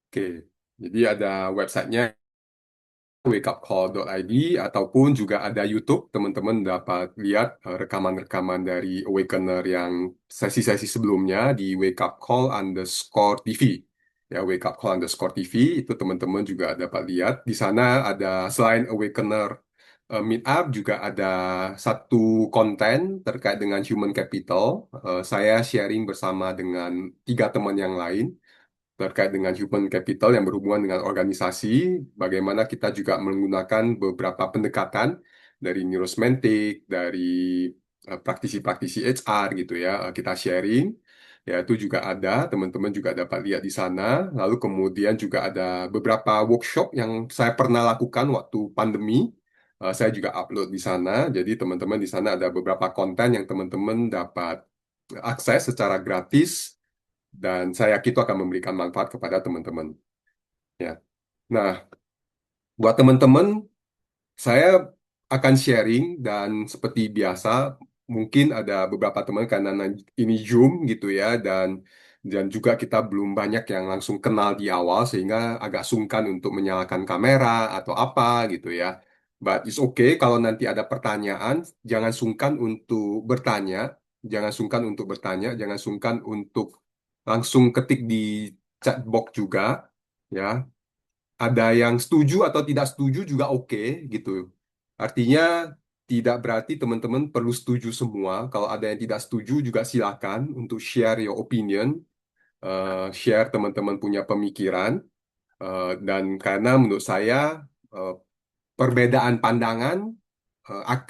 Oke, jadi ada websitenya wakeupcall.id ataupun juga ada YouTube. Teman-teman dapat lihat rekaman-rekaman dari Awakener yang sesi-sesi sebelumnya di Wake Up Call underscore TV. Ya, Wake Up Call underscore TV itu teman-teman juga dapat lihat. Di sana ada selain Awakener Meetup juga ada satu konten terkait dengan human capital. Saya sharing bersama dengan tiga teman yang lain terkait dengan human capital yang berhubungan dengan organisasi, bagaimana kita juga menggunakan beberapa pendekatan dari neurosemantik, dari praktisi-praktisi HR gitu ya, kita sharing, ya itu juga ada, teman-teman juga dapat lihat di sana. Lalu kemudian juga ada beberapa workshop yang saya pernah lakukan waktu pandemi, saya juga upload di sana. Jadi teman-teman di sana ada beberapa konten yang teman-teman dapat akses secara gratis dan saya yakin itu akan memberikan manfaat kepada teman-teman. Ya. Nah, buat teman-teman, saya akan sharing dan seperti biasa, mungkin ada beberapa teman karena ini Zoom gitu ya, dan juga kita belum banyak yang langsung kenal di awal sehingga agak sungkan untuk menyalakan kamera atau apa gitu ya. But it's okay kalau nanti ada pertanyaan, jangan sungkan untuk bertanya, jangan sungkan untuk bertanya, jangan sungkan untuk langsung ketik di chat box juga ya. Ada yang setuju atau tidak setuju juga oke gitu. Artinya tidak berarti teman-teman perlu setuju semua. Kalau ada yang tidak setuju juga silakan untuk share your opinion, share teman-teman punya pemikiran. Dan karena menurut saya eh, perbedaan pandangan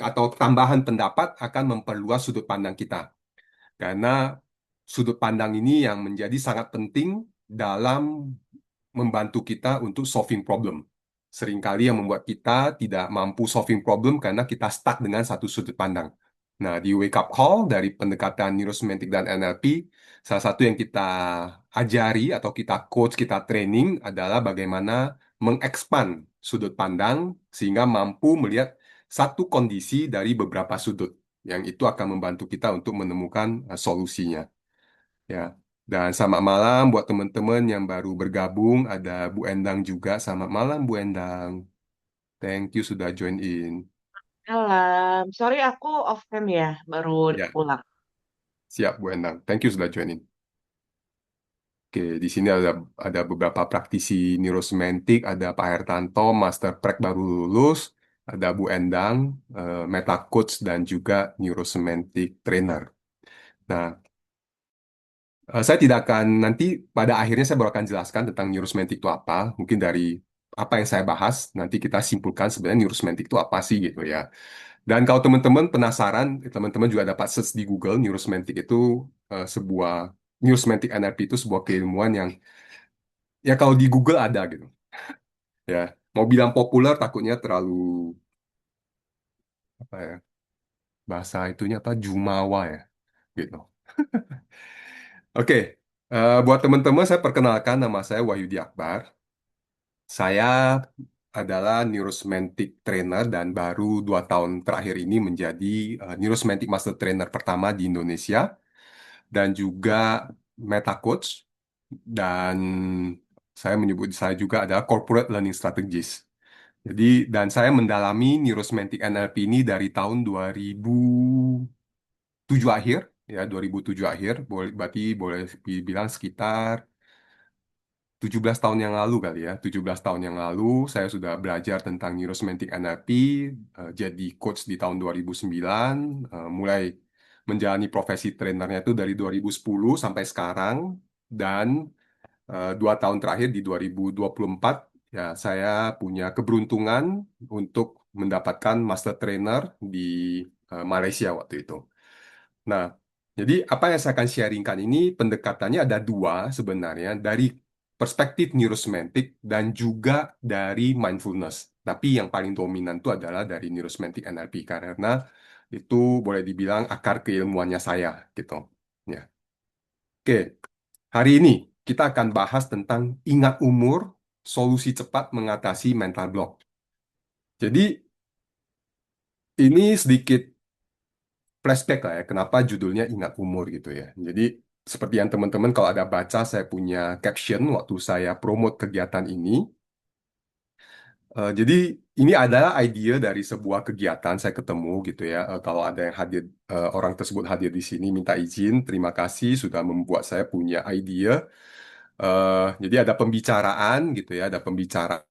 atau tambahan pendapat akan memperluas sudut pandang kita. Karena sudut pandang ini yang menjadi sangat penting dalam membantu kita untuk solving problem. Seringkali yang membuat kita tidak mampu solving problem karena kita stuck dengan satu sudut pandang. Nah, di Wake Up Call dari pendekatan neurosemantik dan NLP, salah satu yang kita ajari atau kita coach, kita training adalah bagaimana mengekspan sudut pandang sehingga mampu melihat satu kondisi dari beberapa sudut. Yang itu akan membantu kita untuk menemukan solusinya. Ya. Dan selamat malam buat teman-teman yang baru bergabung. Ada Bu Endang juga. Selamat malam Bu Endang. Thank you sudah join in. Malam, sorry aku off cam ya, baru Ya, pulang. siap Bu Endang. Thank you sudah join in. Oke, di sini ada beberapa praktisi neurosemantik, ada Pak Hertanto, Master Prac baru lulus, ada Bu Endang, Meta Coach dan juga neurosemantic trainer. Nah, saya tidak akan nanti pada akhirnya saya baru akan jelaskan tentang neurosemantik itu apa. Mungkin dari apa yang saya bahas nanti kita simpulkan sebenarnya neurosemantik itu apa sih gitu ya. Dan kalau teman-teman penasaran, teman-teman juga dapat search di Google neurosemantik itu sebuah neurosemantik NLP itu sebuah keilmuan yang ya kalau di Google ada gitu. Ya, mau bilang populer takutnya terlalu apa ya bahasa itunya apa jumawa ya gitu. Oke, buat teman-teman saya perkenalkan nama saya Wahyudi Akbar. Saya adalah neurosemantic trainer dan baru 2 tahun terakhir ini menjadi neurosemantic master trainer pertama di Indonesia dan juga meta coach dan saya menyebut saya juga adalah corporate learning strategist. Jadi dan saya mendalami neurosemantic NLP ini dari tahun 2007 akhir ya 2007 akhir boleh berarti boleh dibilang sekitar 17 tahun yang lalu kali ya, 17 tahun yang lalu saya sudah belajar tentang neurosemantic NLP, jadi coach di tahun 2009, mulai menjalani profesi trainernya itu dari 2010 sampai sekarang, dan 2 tahun terakhir di 2024, ya saya punya keberuntungan untuk mendapatkan master trainer di Malaysia waktu itu. Nah, jadi apa yang saya akan sharingkan ini pendekatannya ada dua sebenarnya dari perspektif neurosemantik dan juga dari mindfulness. Tapi yang paling dominan itu adalah dari neurosemantik NLP karena itu boleh dibilang akar keilmuannya saya gitu. Ya. Oke, hari ini kita akan bahas tentang ingat umur, solusi cepat mengatasi mental block. Jadi ini sedikit flashback lah ya, kenapa judulnya ingat umur gitu ya. Jadi seperti yang teman-teman kalau ada baca, saya punya caption waktu saya promote kegiatan ini. Jadi ini adalah ide dari sebuah kegiatan saya ketemu gitu ya. Kalau ada yang hadir, orang tersebut hadir di sini minta izin, terima kasih sudah membuat saya punya ide. Jadi ada pembicaraan gitu ya, ada pembicaraan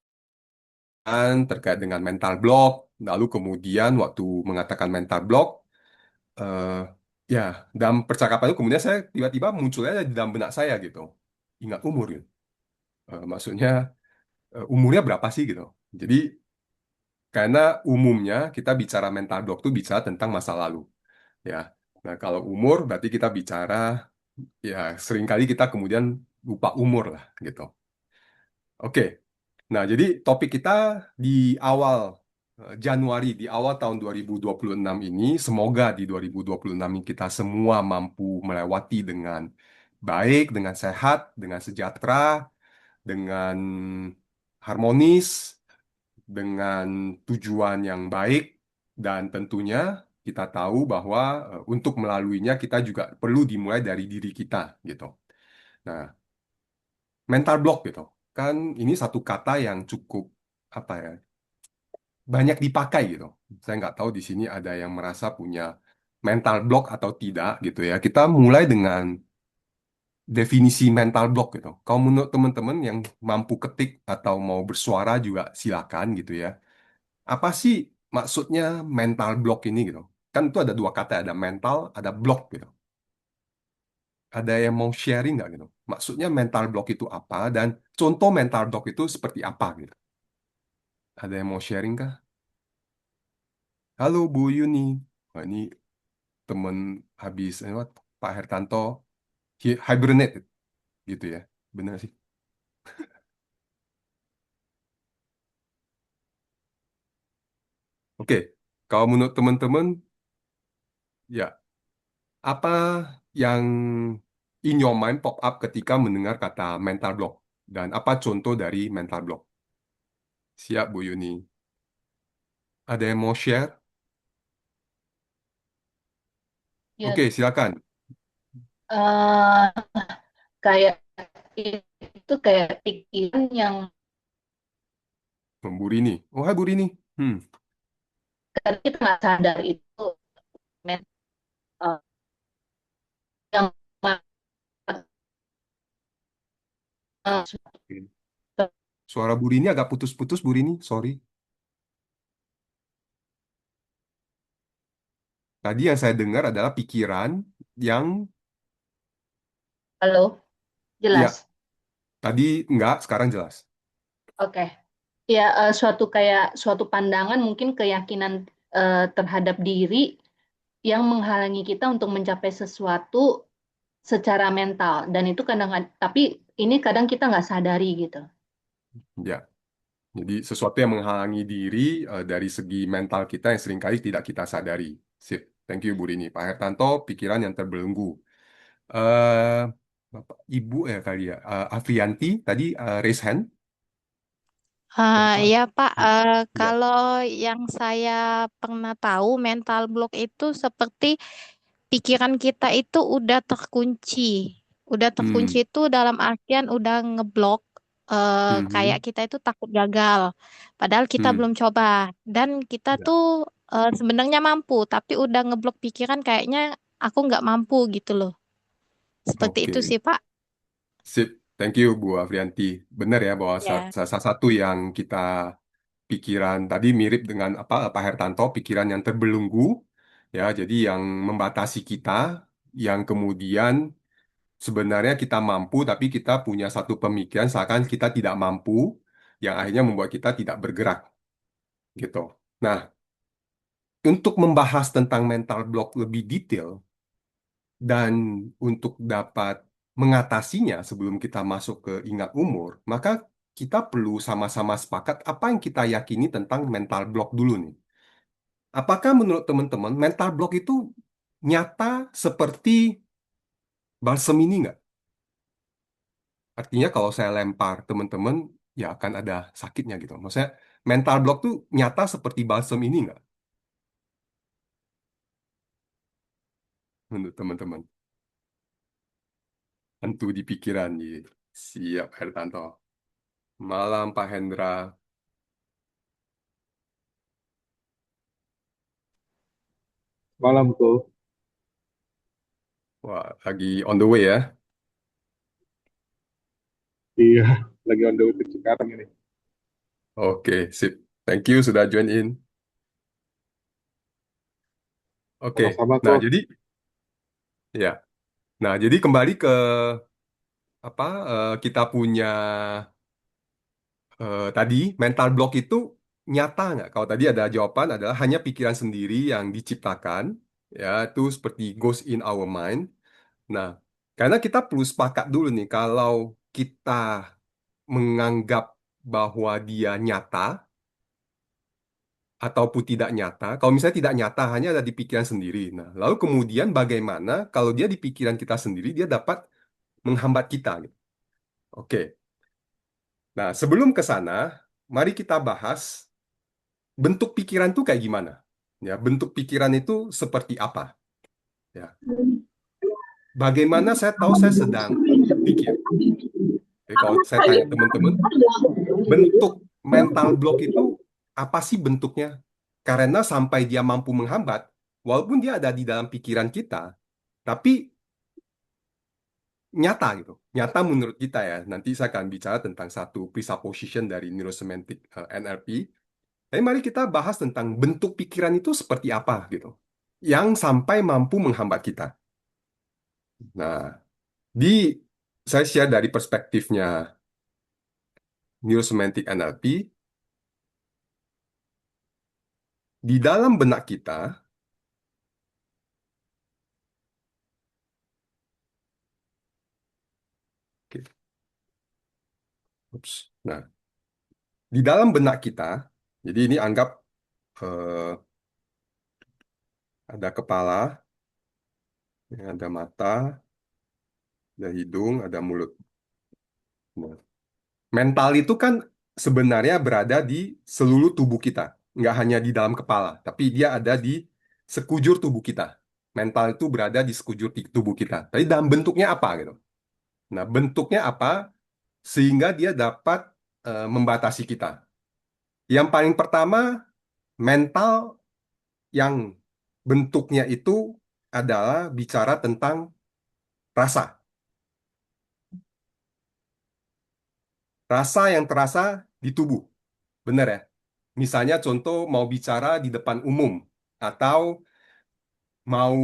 terkait dengan mental block. Lalu kemudian waktu mengatakan mental block, eh, ya dalam percakapan itu kemudian saya tiba-tiba munculnya di dalam benak saya gitu. Ingat umur gitu. Maksudnya umurnya berapa sih gitu. Jadi karena umumnya kita bicara mental block itu bicara tentang masa lalu, ya. Nah, kalau umur berarti kita bicara, ya seringkali kita kemudian lupa umur lah gitu. Oke. Nah, jadi topik kita di awal Januari, di awal tahun 2026 ini, semoga di 2026 ini kita semua mampu melewati dengan baik, dengan sehat, dengan sejahtera, dengan harmonis, dengan tujuan yang baik, dan tentunya kita tahu bahwa untuk melaluinya kita juga perlu dimulai dari diri kita gitu. Nah, mental block gitu kan ini satu kata yang cukup apa ya, banyak dipakai gitu. Saya nggak tahu di sini ada yang merasa punya mental block atau tidak gitu ya. Kita mulai dengan definisi mental block gitu. Kalau menurut teman-teman yang mampu ketik atau mau bersuara juga silakan gitu ya. Apa sih maksudnya mental block ini gitu? Kan itu ada dua kata, ada mental, ada block gitu. Ada yang mau sharing nggak gitu? Maksudnya mental block itu apa dan contoh mental block itu seperti apa gitu? Ada yang mau sharing kah? Halo Bu Yuni. Wah, ini temen habis what, Pak Hertanto hibernate gitu ya. Bener sih. Oke, kalau menurut teman-teman, ya apa yang in your mind pop up ketika mendengar kata mental block? Dan apa contoh dari mental block? Siap Bu Yuni. Ada yang mau share? Ya, Oke, silakan. eh, kayak itu kayak pikiran yang Bu Rini. Oh, hai Bu Rini. kadang kita nggak sadar itu men- eh, yang Oke. Suara Bu Rini agak putus-putus, Bu Rini. Sorry. Tadi yang saya dengar adalah pikiran yang, halo, ya, jelas. tadi enggak, sekarang jelas. Oke. Ya, suatu pandangan mungkin keyakinan terhadap diri yang menghalangi kita untuk mencapai sesuatu secara mental dan itu kadang tapi ini kadang kita nggak sadari gitu. Ya, jadi sesuatu yang menghalangi diri dari segi mental kita yang seringkali tidak kita sadari. Sip. Thank you, Bu Rini. Pak Hertanto, pikiran yang terbelenggu. eh Ibu ya kali ya, Afrianti tadi raise hand. Bapak. Ya Pak, Ya. kalau yang saya pernah tahu mental block itu seperti pikiran kita itu udah terkunci. Udah terkunci Hmm. itu dalam artian udah ngeblok, kayak Mhm. kita itu takut gagal. Padahal kita Hmm. belum coba. Dan kita Ya. tuh sebenarnya mampu, tapi udah ngeblok pikiran kayaknya aku nggak mampu gitu loh. Seperti itu Oke. sih Pak. Sip. Thank you, Bu Afrianti. Benar ya bahwa Ya. salah satu yang kita pikiran tadi mirip dengan apa Pak Hertanto, pikiran yang terbelenggu, ya, jadi yang membatasi kita, yang kemudian sebenarnya kita mampu, tapi kita punya satu pemikiran seakan kita tidak mampu, yang akhirnya membuat kita tidak bergerak, gitu. Nah, untuk membahas tentang mental block lebih detail dan untuk dapat mengatasinya sebelum kita masuk ke ingat umur, maka kita perlu sama-sama sepakat apa yang kita yakini tentang mental block dulu nih. Apakah menurut teman-teman mental block itu nyata seperti balsem ini nggak? Artinya kalau saya lempar teman-teman ya akan ada sakitnya gitu. Maksudnya mental block tuh nyata seperti balsem ini nggak menurut teman-teman? Tentu di pikiran. Gitu. Siap, Pak Hertanto. Malam, Pak Hendra. Malam tuh. Wah, lagi on the way ya. Iya, lagi on the way ke Cikarang ini. Oke, sip. Thank you sudah join in. Oke, Sama-sama nah kok. jadi ya, nah jadi kembali ke apa kita punya tadi mental block itu nyata nggak? Kalau tadi ada jawaban adalah hanya pikiran sendiri yang diciptakan, ya itu seperti goes in our mind. Nah, karena kita perlu sepakat dulu nih kalau kita menganggap bahwa dia nyata ataupun tidak nyata. Kalau misalnya tidak nyata, hanya ada di pikiran sendiri. Nah, lalu kemudian bagaimana kalau dia di pikiran kita sendiri, dia dapat menghambat kita, gitu. Oke. Nah, sebelum ke sana, mari kita bahas bentuk pikiran itu kayak gimana. Ya, bentuk pikiran itu seperti apa? Ya, bagaimana saya tahu saya sedang pikir? Jadi kalau saya tanya teman-teman, bentuk mental block itu apa sih bentuknya? Karena sampai dia mampu menghambat, walaupun dia ada di dalam pikiran kita, tapi nyata gitu. Nyata menurut kita ya. Nanti saya akan bicara tentang satu presupposition dari neurosemantic NLP. Tapi mari kita bahas tentang bentuk pikiran itu seperti apa gitu. Yang sampai mampu menghambat kita. Nah, di saya share dari perspektifnya neurosemantic NLP, di dalam benak kita, oke, nah, di dalam benak kita, jadi ini anggap eh, ada kepala, ya, ada mata, ada hidung, ada mulut. Nah, mental itu kan sebenarnya berada di seluruh tubuh kita, nggak hanya di dalam kepala, tapi dia ada di sekujur tubuh kita. Mental itu berada di sekujur tubuh kita. Tapi dalam bentuknya apa gitu? Nah, bentuknya apa sehingga dia dapat membatasi kita? Yang paling pertama, mental yang bentuknya itu adalah bicara tentang rasa. Rasa yang terasa di tubuh. Benar ya? Misalnya contoh mau bicara di depan umum atau mau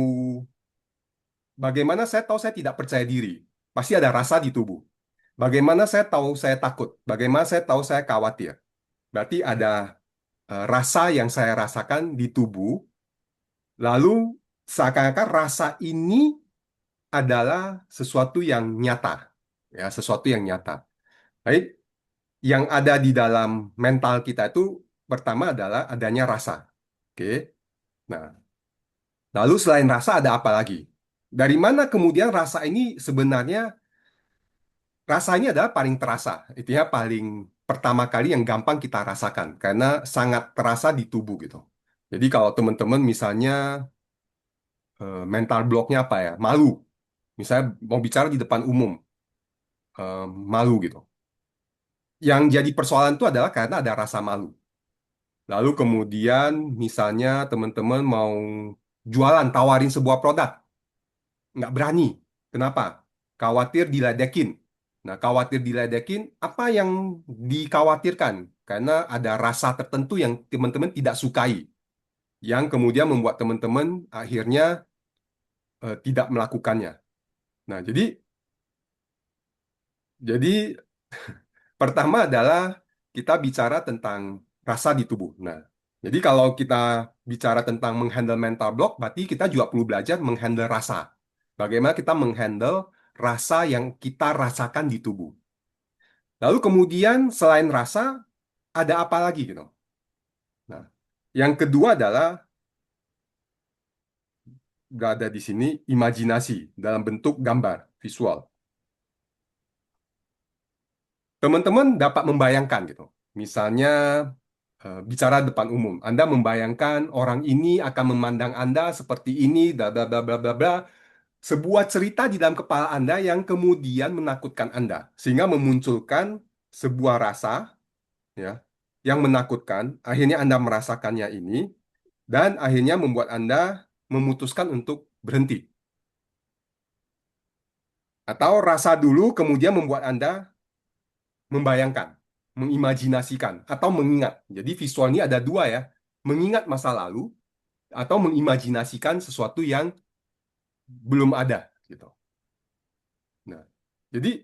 bagaimana saya tahu saya tidak percaya diri. Pasti ada rasa di tubuh. Bagaimana saya tahu saya takut? Bagaimana saya tahu saya khawatir? Berarti ada rasa yang saya rasakan di tubuh. Lalu seakan-akan rasa ini adalah sesuatu yang nyata. Ya, sesuatu yang nyata. Baik, yang ada di dalam mental kita itu pertama adalah adanya rasa. Oke. Nah, lalu selain rasa ada apa lagi? Dari mana kemudian rasa ini sebenarnya rasanya adalah paling terasa. Itu ya paling pertama kali yang gampang kita rasakan karena sangat terasa di tubuh gitu. Jadi kalau teman-teman misalnya mental blocknya apa ya? Malu. Misalnya mau bicara di depan umum, malu gitu. Yang jadi persoalan itu adalah karena ada rasa malu. Lalu kemudian misalnya teman-teman mau jualan, tawarin sebuah produk, nggak berani. Kenapa? Khawatir diledekin. Nah, khawatir diledekin, apa yang dikhawatirkan? Karena ada rasa tertentu yang teman-teman tidak sukai, yang kemudian membuat teman-teman akhirnya tidak melakukannya. Nah, jadi pertama adalah kita bicara tentang rasa di tubuh. Nah, jadi kalau kita bicara tentang menghandle mental block, berarti kita juga perlu belajar menghandle rasa. Bagaimana kita menghandle rasa yang kita rasakan di tubuh. Lalu kemudian selain rasa, ada apa lagi gitu. Nah, yang kedua adalah nggak ada di sini imajinasi dalam bentuk gambar, visual. Teman-teman dapat membayangkan gitu. Misalnya bicara depan umum, Anda membayangkan orang ini akan memandang Anda seperti ini, bla bla bla bla bla bla. sebuah cerita di dalam kepala Anda yang kemudian menakutkan Anda, sehingga memunculkan sebuah rasa, ya, yang menakutkan. Akhirnya Anda merasakannya ini, dan akhirnya membuat Anda memutuskan untuk berhenti. Atau rasa dulu kemudian membuat Anda membayangkan, mengimajinasikan, atau mengingat. Jadi visual ini ada dua ya, mengingat masa lalu atau mengimajinasikan sesuatu yang belum ada gitu. Nah, jadi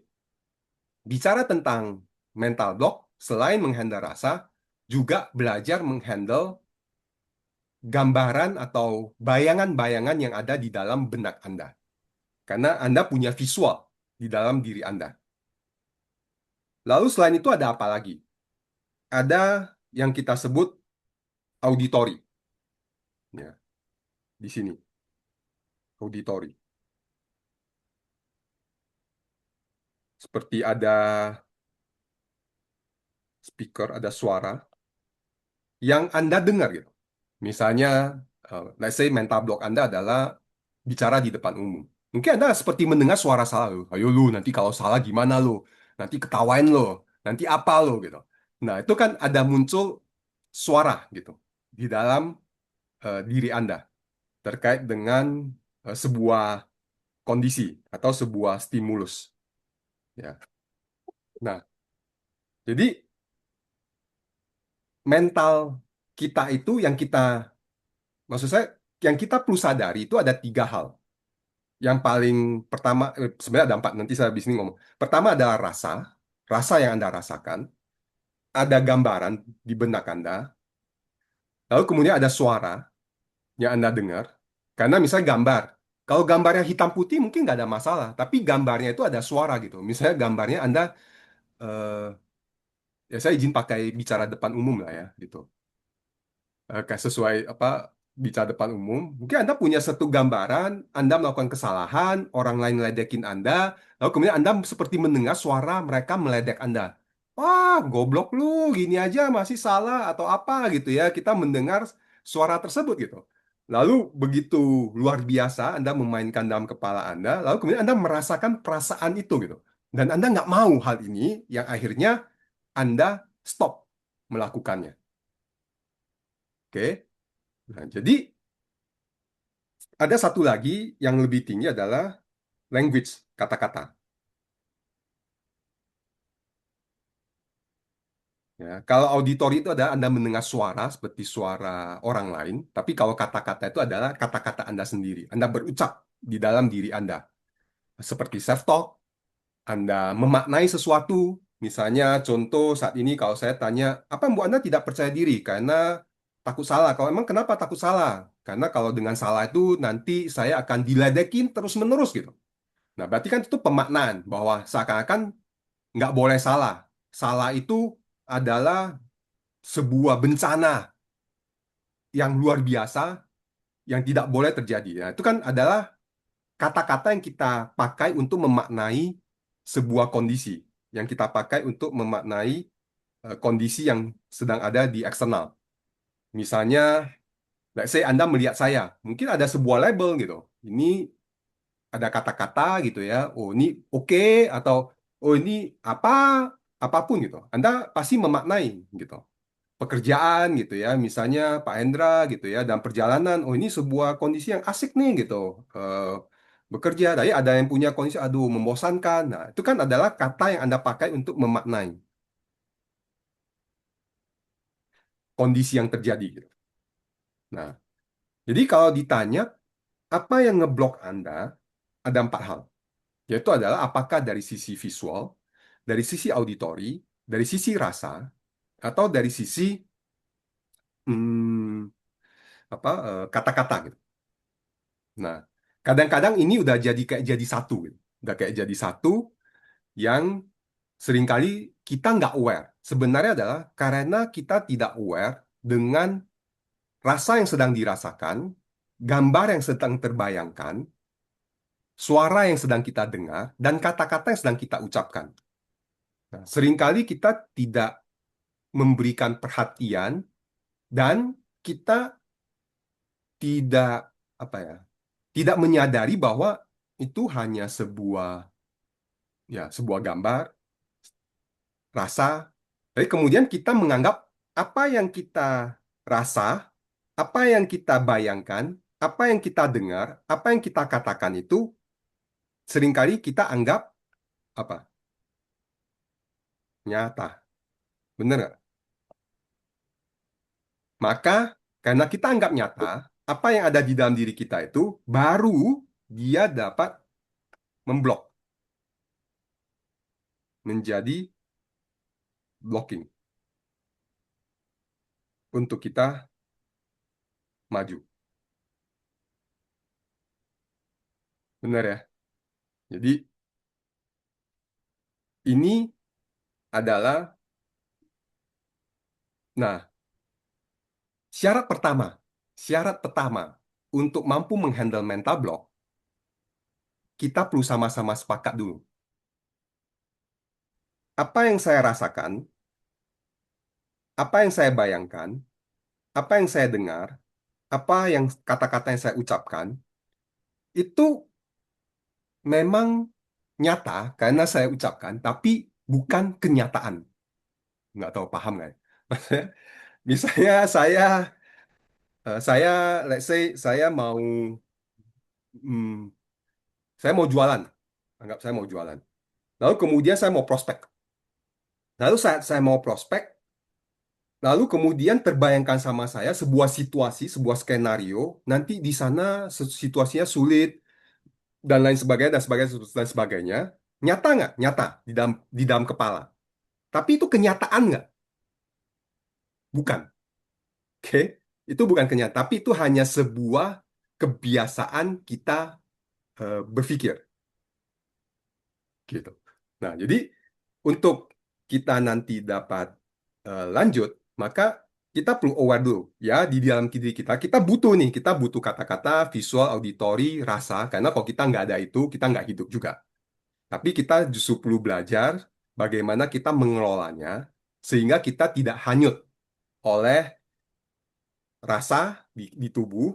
bicara tentang mental block, selain menghandle rasa, juga belajar menghandle gambaran atau bayangan-bayangan yang ada di dalam benak Anda. Karena Anda punya visual di dalam diri Anda. Lalu selain itu ada apa lagi? Ada yang kita sebut auditory. Ya, di sini. Auditory. Seperti ada speaker, ada suara yang Anda dengar gitu. Misalnya, let's say mental block Anda adalah bicara di depan umum. Mungkin Anda seperti mendengar suara salah lo. Ayo lu, nanti kalau salah gimana lo? Nanti ketawain lo. Nanti apa lo gitu. Nah, itu kan ada muncul suara gitu di dalam diri Anda terkait dengan sebuah kondisi atau sebuah stimulus. Ya. Nah, jadi mental kita itu maksud saya, yang kita perlu sadari itu ada 3 hal. Yang paling pertama, sebenarnya ada 4, nanti saya habis ini ngomong. Pertama adalah rasa, rasa yang Anda rasakan. Ada gambaran di benak Anda. Lalu kemudian ada suara yang Anda dengar. Karena misalnya gambar. Kalau gambarnya hitam putih mungkin nggak ada masalah. Tapi gambarnya itu ada suara gitu. Misalnya gambarnya Anda, eh, ya saya izin pakai bicara depan umum lah ya gitu. Kayak sesuai apa, bicara depan umum, mungkin Anda punya satu gambaran, Anda melakukan kesalahan, orang lain meledekin Anda, lalu kemudian Anda seperti mendengar suara mereka meledek Anda. Wah, goblok lu, gini aja masih salah atau apa gitu ya. Kita mendengar suara tersebut gitu. Lalu begitu luar biasa Anda memainkan dalam kepala Anda, lalu kemudian Anda merasakan perasaan itu gitu. Dan Anda nggak mau hal ini, yang akhirnya Anda stop melakukannya. Oke? Nah, jadi ada satu lagi yang lebih tinggi adalah language, kata-kata. Ya, kalau auditori itu adalah Anda mendengar suara seperti suara orang lain, tapi kalau kata-kata itu adalah kata-kata Anda sendiri. Anda berucap di dalam diri Anda. Seperti self-talk, Anda memaknai sesuatu. Misalnya contoh saat ini kalau saya tanya, apa yang membuat Anda tidak percaya diri? Karena takut salah. Kalau emang kenapa takut salah? Karena kalau dengan salah itu nanti saya akan diledekin terus-menerus gitu. Nah, berarti kan itu pemaknaan bahwa seakan-akan nggak boleh salah. Salah itu adalah sebuah bencana yang luar biasa yang tidak boleh terjadi. Ya, itu kan adalah kata-kata yang kita pakai untuk memaknai sebuah kondisi, yang kita pakai untuk memaknai kondisi yang sedang ada di eksternal. Misalnya, let's say Anda melihat saya, mungkin ada sebuah label gitu. Ini ada kata-kata gitu ya. Oh, ini oke, atau oh ini apa, apapun gitu. Anda pasti memaknai gitu. Pekerjaan gitu ya. Misalnya Pak Hendra gitu ya, dalam perjalanan, oh ini sebuah kondisi yang asik nih gitu. Eh, Bekerja, tapi ada yang punya kondisi aduh membosankan. Nah, itu kan adalah kata yang Anda pakai untuk memaknai kondisi yang terjadi gitu. Nah, jadi kalau ditanya apa yang ngeblok Anda, ada 4 hal. Yaitu adalah apakah dari sisi visual, dari sisi auditori, dari sisi rasa, atau dari sisi hmm, kata-kata gitu. Nah, kadang-kadang ini udah jadi kayak jadi satu, gitu. Udah kayak jadi satu yang seringkali kita nggak aware. Sebenarnya adalah karena kita tidak aware dengan rasa yang sedang dirasakan, gambar yang sedang terbayangkan, suara yang sedang kita dengar, dan kata-kata yang sedang kita ucapkan. Nah, seringkali kita tidak memberikan perhatian dan kita tidak apa ya, tidak menyadari bahwa itu hanya sebuah gambar, rasa. Tapi kemudian kita menganggap apa yang kita rasa, apa yang kita bayangkan, apa yang kita dengar, apa yang kita katakan itu seringkali kita anggap apa? Nyata. Benar nggak? Maka karena kita anggap nyata, apa yang ada di dalam diri kita itu baru dia dapat memblok, menjadi blocking untuk kita maju. Benar ya? Jadi ini adalah, nah, syarat pertama, syarat pertama untuk mampu menghandle mental block, kita perlu sama-sama sepakat dulu. Apa yang saya rasakan, apa yang saya bayangkan, apa yang saya dengar, apa yang kata-kata yang saya ucapkan, itu memang nyata karena saya ucapkan, tapi bukan kenyataan. Nggak tahu paham nggak ya? Misalnya saya, let's say hmm, saya mau jualan. Anggap saya mau jualan. Lalu kemudian saya mau prospek. Lalu saat saya mau prospek, lalu kemudian terbayangkan sama saya sebuah situasi, sebuah skenario, nanti di sana situasinya sulit dan lain sebagainya dan sebagainya dan sebagainya. Nyata nggak? Nyata di dalam kepala. Tapi itu kenyataan nggak? Bukan. Oke, itu bukan kenyataan, tapi itu hanya sebuah kebiasaan kita berpikir, gitu. Nah, jadi untuk kita nanti dapat lanjut, maka kita perlu aware dulu ya di dalam diri kita. Kita butuh kata-kata, visual, auditori, rasa, karena kalau kita nggak ada itu, kita nggak hidup juga. Tapi kita justru perlu belajar bagaimana kita mengelolanya sehingga kita tidak hanyut oleh rasa di tubuh,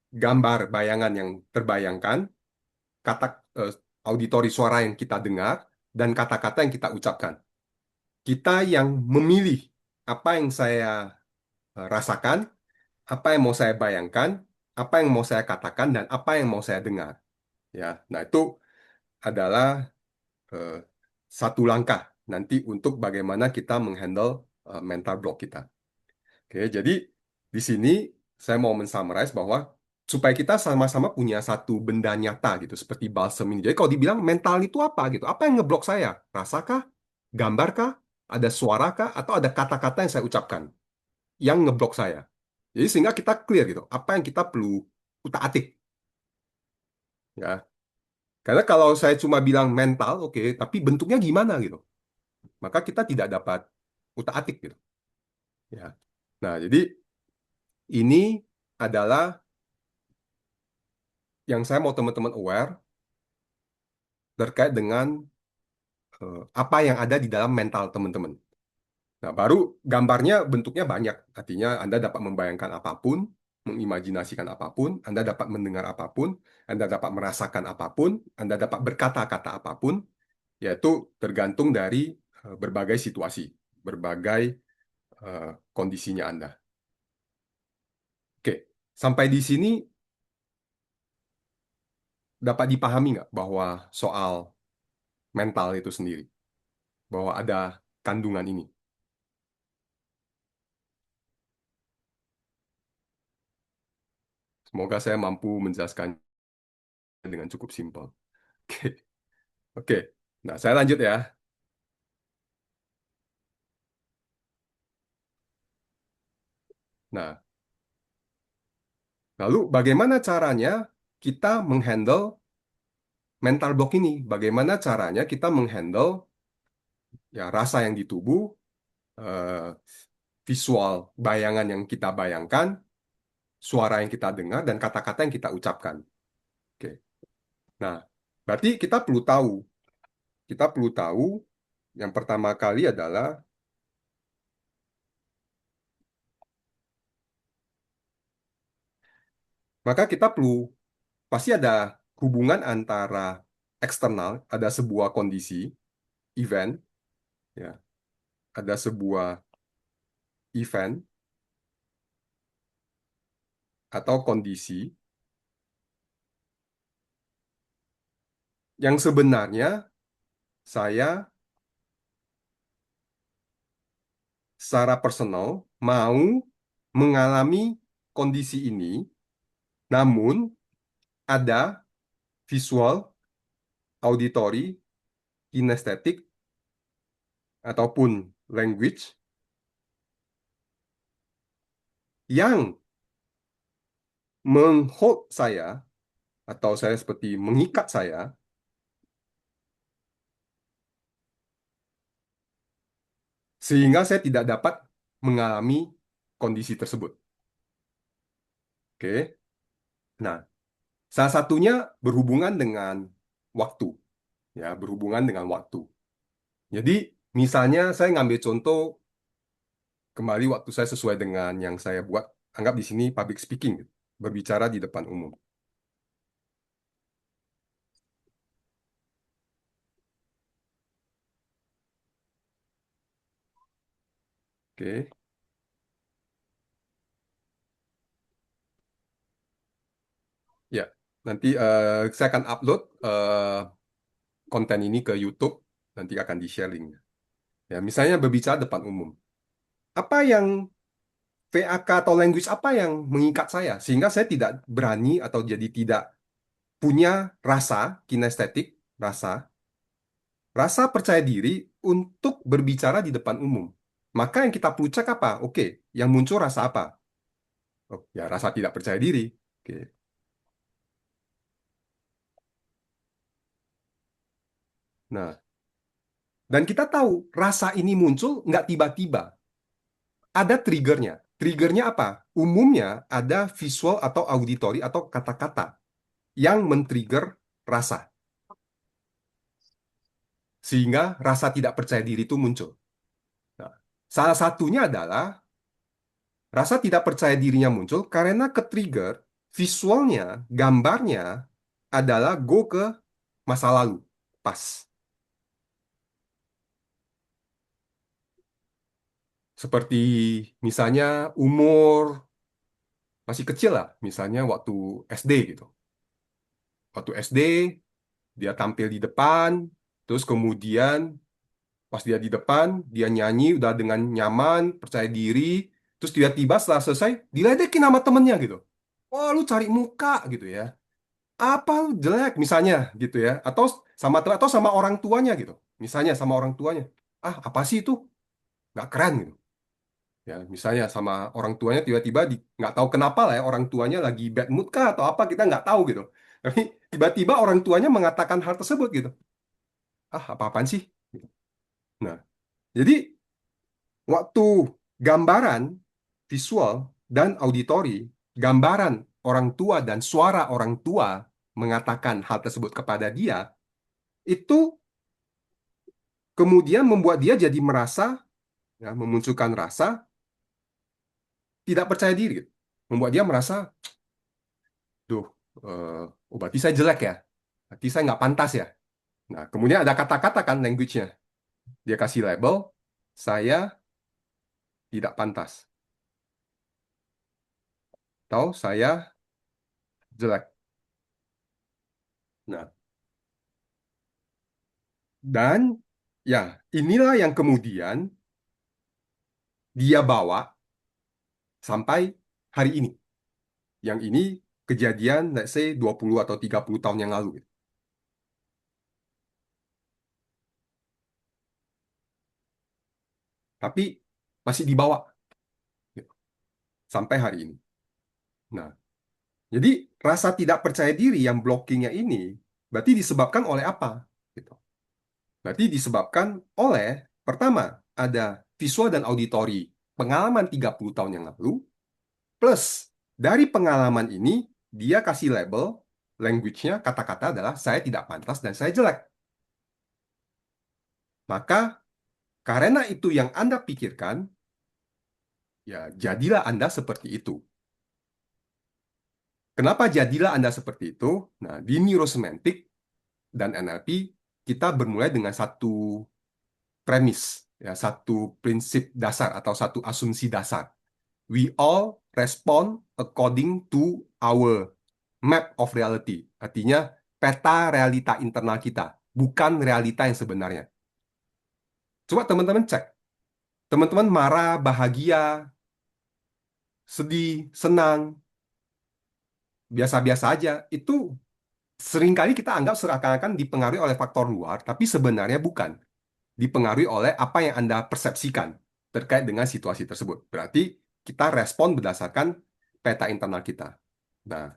gambar bayangan yang terbayangkan, kata eh, auditori suara yang kita dengar, dan kata-kata yang kita ucapkan. Kita yang memilih apa yang saya rasakan, apa yang mau saya bayangkan, apa yang mau saya katakan, dan apa yang mau saya dengar. Ya, nah itu adalah eh, satu langkah nanti untuk bagaimana kita menghandle mental block kita. Oke, jadi di sini saya mau men-summarize bahwa supaya kita sama-sama punya satu benda nyata gitu, seperti balsam ini. Jadi kalau dibilang mental itu apa gitu, apa yang ngeblok saya? Rasakah? Gambarkah? Ada suarakah? Atau ada kata-kata yang saya ucapkan yang ngeblok saya? Jadi sehingga kita clear gitu, apa yang kita perlu utak-atik ya. Karena kalau saya cuma bilang mental, oke, tapi bentuknya gimana gitu, maka kita tidak dapat utak-atik gitu ya. Nah, jadi ini adalah yang saya mau teman-teman aware terkait dengan apa yang ada di dalam mental teman-teman. Nah, baru gambarnya bentuknya banyak. Artinya Anda dapat membayangkan apapun, mengimajinasikan apapun, Anda dapat mendengar apapun, Anda dapat merasakan apapun, Anda dapat berkata-kata apapun, yaitu tergantung dari berbagai situasi, berbagai kondisinya Anda. Oke, sampai di sini dapat dipahami nggak bahwa soal mental itu sendiri, bahwa ada kandungan ini? Semoga saya mampu menjelaskan dengan cukup simpel. Oke, oke. Nah, saya lanjut ya. Nah, lalu bagaimana caranya kita menghandle mental block ini? Bagaimana caranya kita menghandle ya rasa yang di tubuh, eh, visual bayangan yang kita bayangkan, suara yang kita dengar, dan kata-kata yang kita ucapkan. Oke. Nah, berarti kita perlu tahu yang pertama kali adalah maka kita perlu pasti ada hubungan antara eksternal, ada sebuah kondisi, event, ya, ada sebuah event atau kondisi yang sebenarnya saya secara personal mau mengalami kondisi ini, namun ada visual, auditory, kinestetik, ataupun language yang menghold saya atau saya seperti mengikat saya sehingga saya tidak dapat mengalami kondisi tersebut. Oke. Nah, salah satunya berhubungan dengan waktu, ya, berhubungan dengan waktu. Jadi, misalnya saya ngambil contoh kembali waktu saya sesuai dengan yang saya buat, anggap di sini public speaking, gitu, berbicara di depan umum. Oke. Ya, nanti saya akan upload konten ini ke YouTube, nanti akan di-sharing. Ya, misalnya berbicara depan umum. Apa yang VAK atau language apa yang mengikat saya sehingga saya tidak berani atau jadi tidak punya rasa kinestetik, rasa percaya diri untuk berbicara di depan umum. Maka yang kita perlu cek apa? Oke, yang muncul rasa apa? Oh, ya rasa tidak percaya diri. Oke. Nah, dan kita tahu rasa ini muncul nggak tiba-tiba. Ada triggernya. Triggernya apa? Umumnya ada visual atau auditory atau kata-kata yang men-trigger rasa. Sehingga rasa tidak percaya diri itu muncul. Nah, salah satunya adalah rasa tidak percaya dirinya muncul karena ke-trigger visualnya, gambarnya adalah go ke masa lalu, pas. Seperti misalnya umur masih kecil lah, misalnya waktu SD gitu. Waktu SD, dia tampil di depan, terus kemudian pas dia di depan, dia nyanyi udah dengan nyaman, percaya diri, terus tiba-tiba setelah selesai, diledekin sama temennya gitu. Wah, lu cari muka gitu ya. Apa lu jelek misalnya gitu ya. Atau sama orang tuanya gitu. Misalnya sama orang tuanya. Ah, apa sih itu? Nggak keren gitu. Ya, misalnya sama orang tuanya tiba-tiba nggak tahu kenapa lah ya, orang tuanya lagi bad mood kah atau apa, kita nggak tahu gitu. Tapi tiba-tiba orang tuanya mengatakan hal tersebut gitu. Ah, apa-apaan sih? Gitu. Nah, jadi waktu gambaran, visual, dan auditori, gambaran orang tua dan suara orang tua mengatakan hal tersebut kepada dia, itu kemudian membuat dia jadi merasa, ya, memunculkan rasa tidak percaya diri. Gitu. Membuat dia merasa, duh, oh berarti saya jelek ya, berarti saya nggak pantas ya. Nah, kemudian ada kata-kata kan language-nya. Dia kasih label, saya tidak pantas. Atau saya jelek. Nah, dan ya inilah yang kemudian dia bawa sampai hari ini. Yang ini kejadian, let's say, 20 atau 30 tahun yang lalu. Gitu. Tapi masih dibawa gitu, sampai hari ini. Nah, jadi rasa tidak percaya diri yang blockingnya ini berarti disebabkan oleh apa? Gitu. Berarti disebabkan oleh, pertama, ada visual dan auditori pengalaman 30 tahun yang lalu, plus dari pengalaman ini dia kasih label language-nya, kata-kata adalah saya tidak pantas dan saya jelek. Maka karena itu yang Anda pikirkan, ya jadilah Anda seperti itu. Kenapa jadilah Anda seperti itu? Nah, di neurosemantik dan NLP, kita bermulai dengan satu premis, ya, satu prinsip dasar atau satu asumsi dasar. We all respond according to our map of reality. Artinya peta realita internal kita, bukan realita yang sebenarnya. Coba teman-teman cek. Teman-teman marah, bahagia, sedih, senang, biasa-biasa aja. Itu seringkali kita anggap seakan-akan dipengaruhi oleh faktor luar, tapi sebenarnya bukan. Dipengaruhi oleh apa yang Anda persepsikan terkait dengan situasi tersebut. Berarti kita respon berdasarkan peta internal kita. Nah,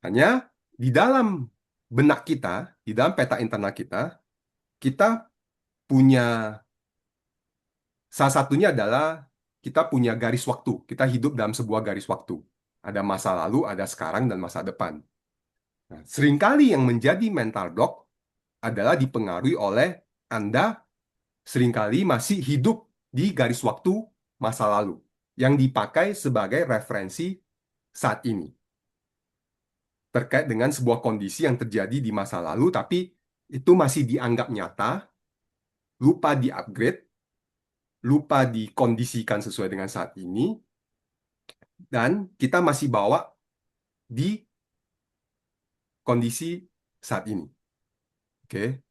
hanya di dalam benak kita, di dalam peta internal kita, kita punya salah satunya adalah kita punya garis waktu. Kita hidup dalam sebuah garis waktu. Ada masa lalu, ada sekarang, dan masa depan. Nah, seringkali yang menjadi mental block adalah dipengaruhi oleh Anda seringkali masih hidup di garis waktu masa lalu yang dipakai sebagai referensi saat ini terkait dengan sebuah kondisi yang terjadi di masa lalu, tapi itu masih dianggap nyata, lupa di-upgrade, lupa dikondisikan sesuai dengan saat ini, dan kita masih bawa di kondisi saat ini. Oke.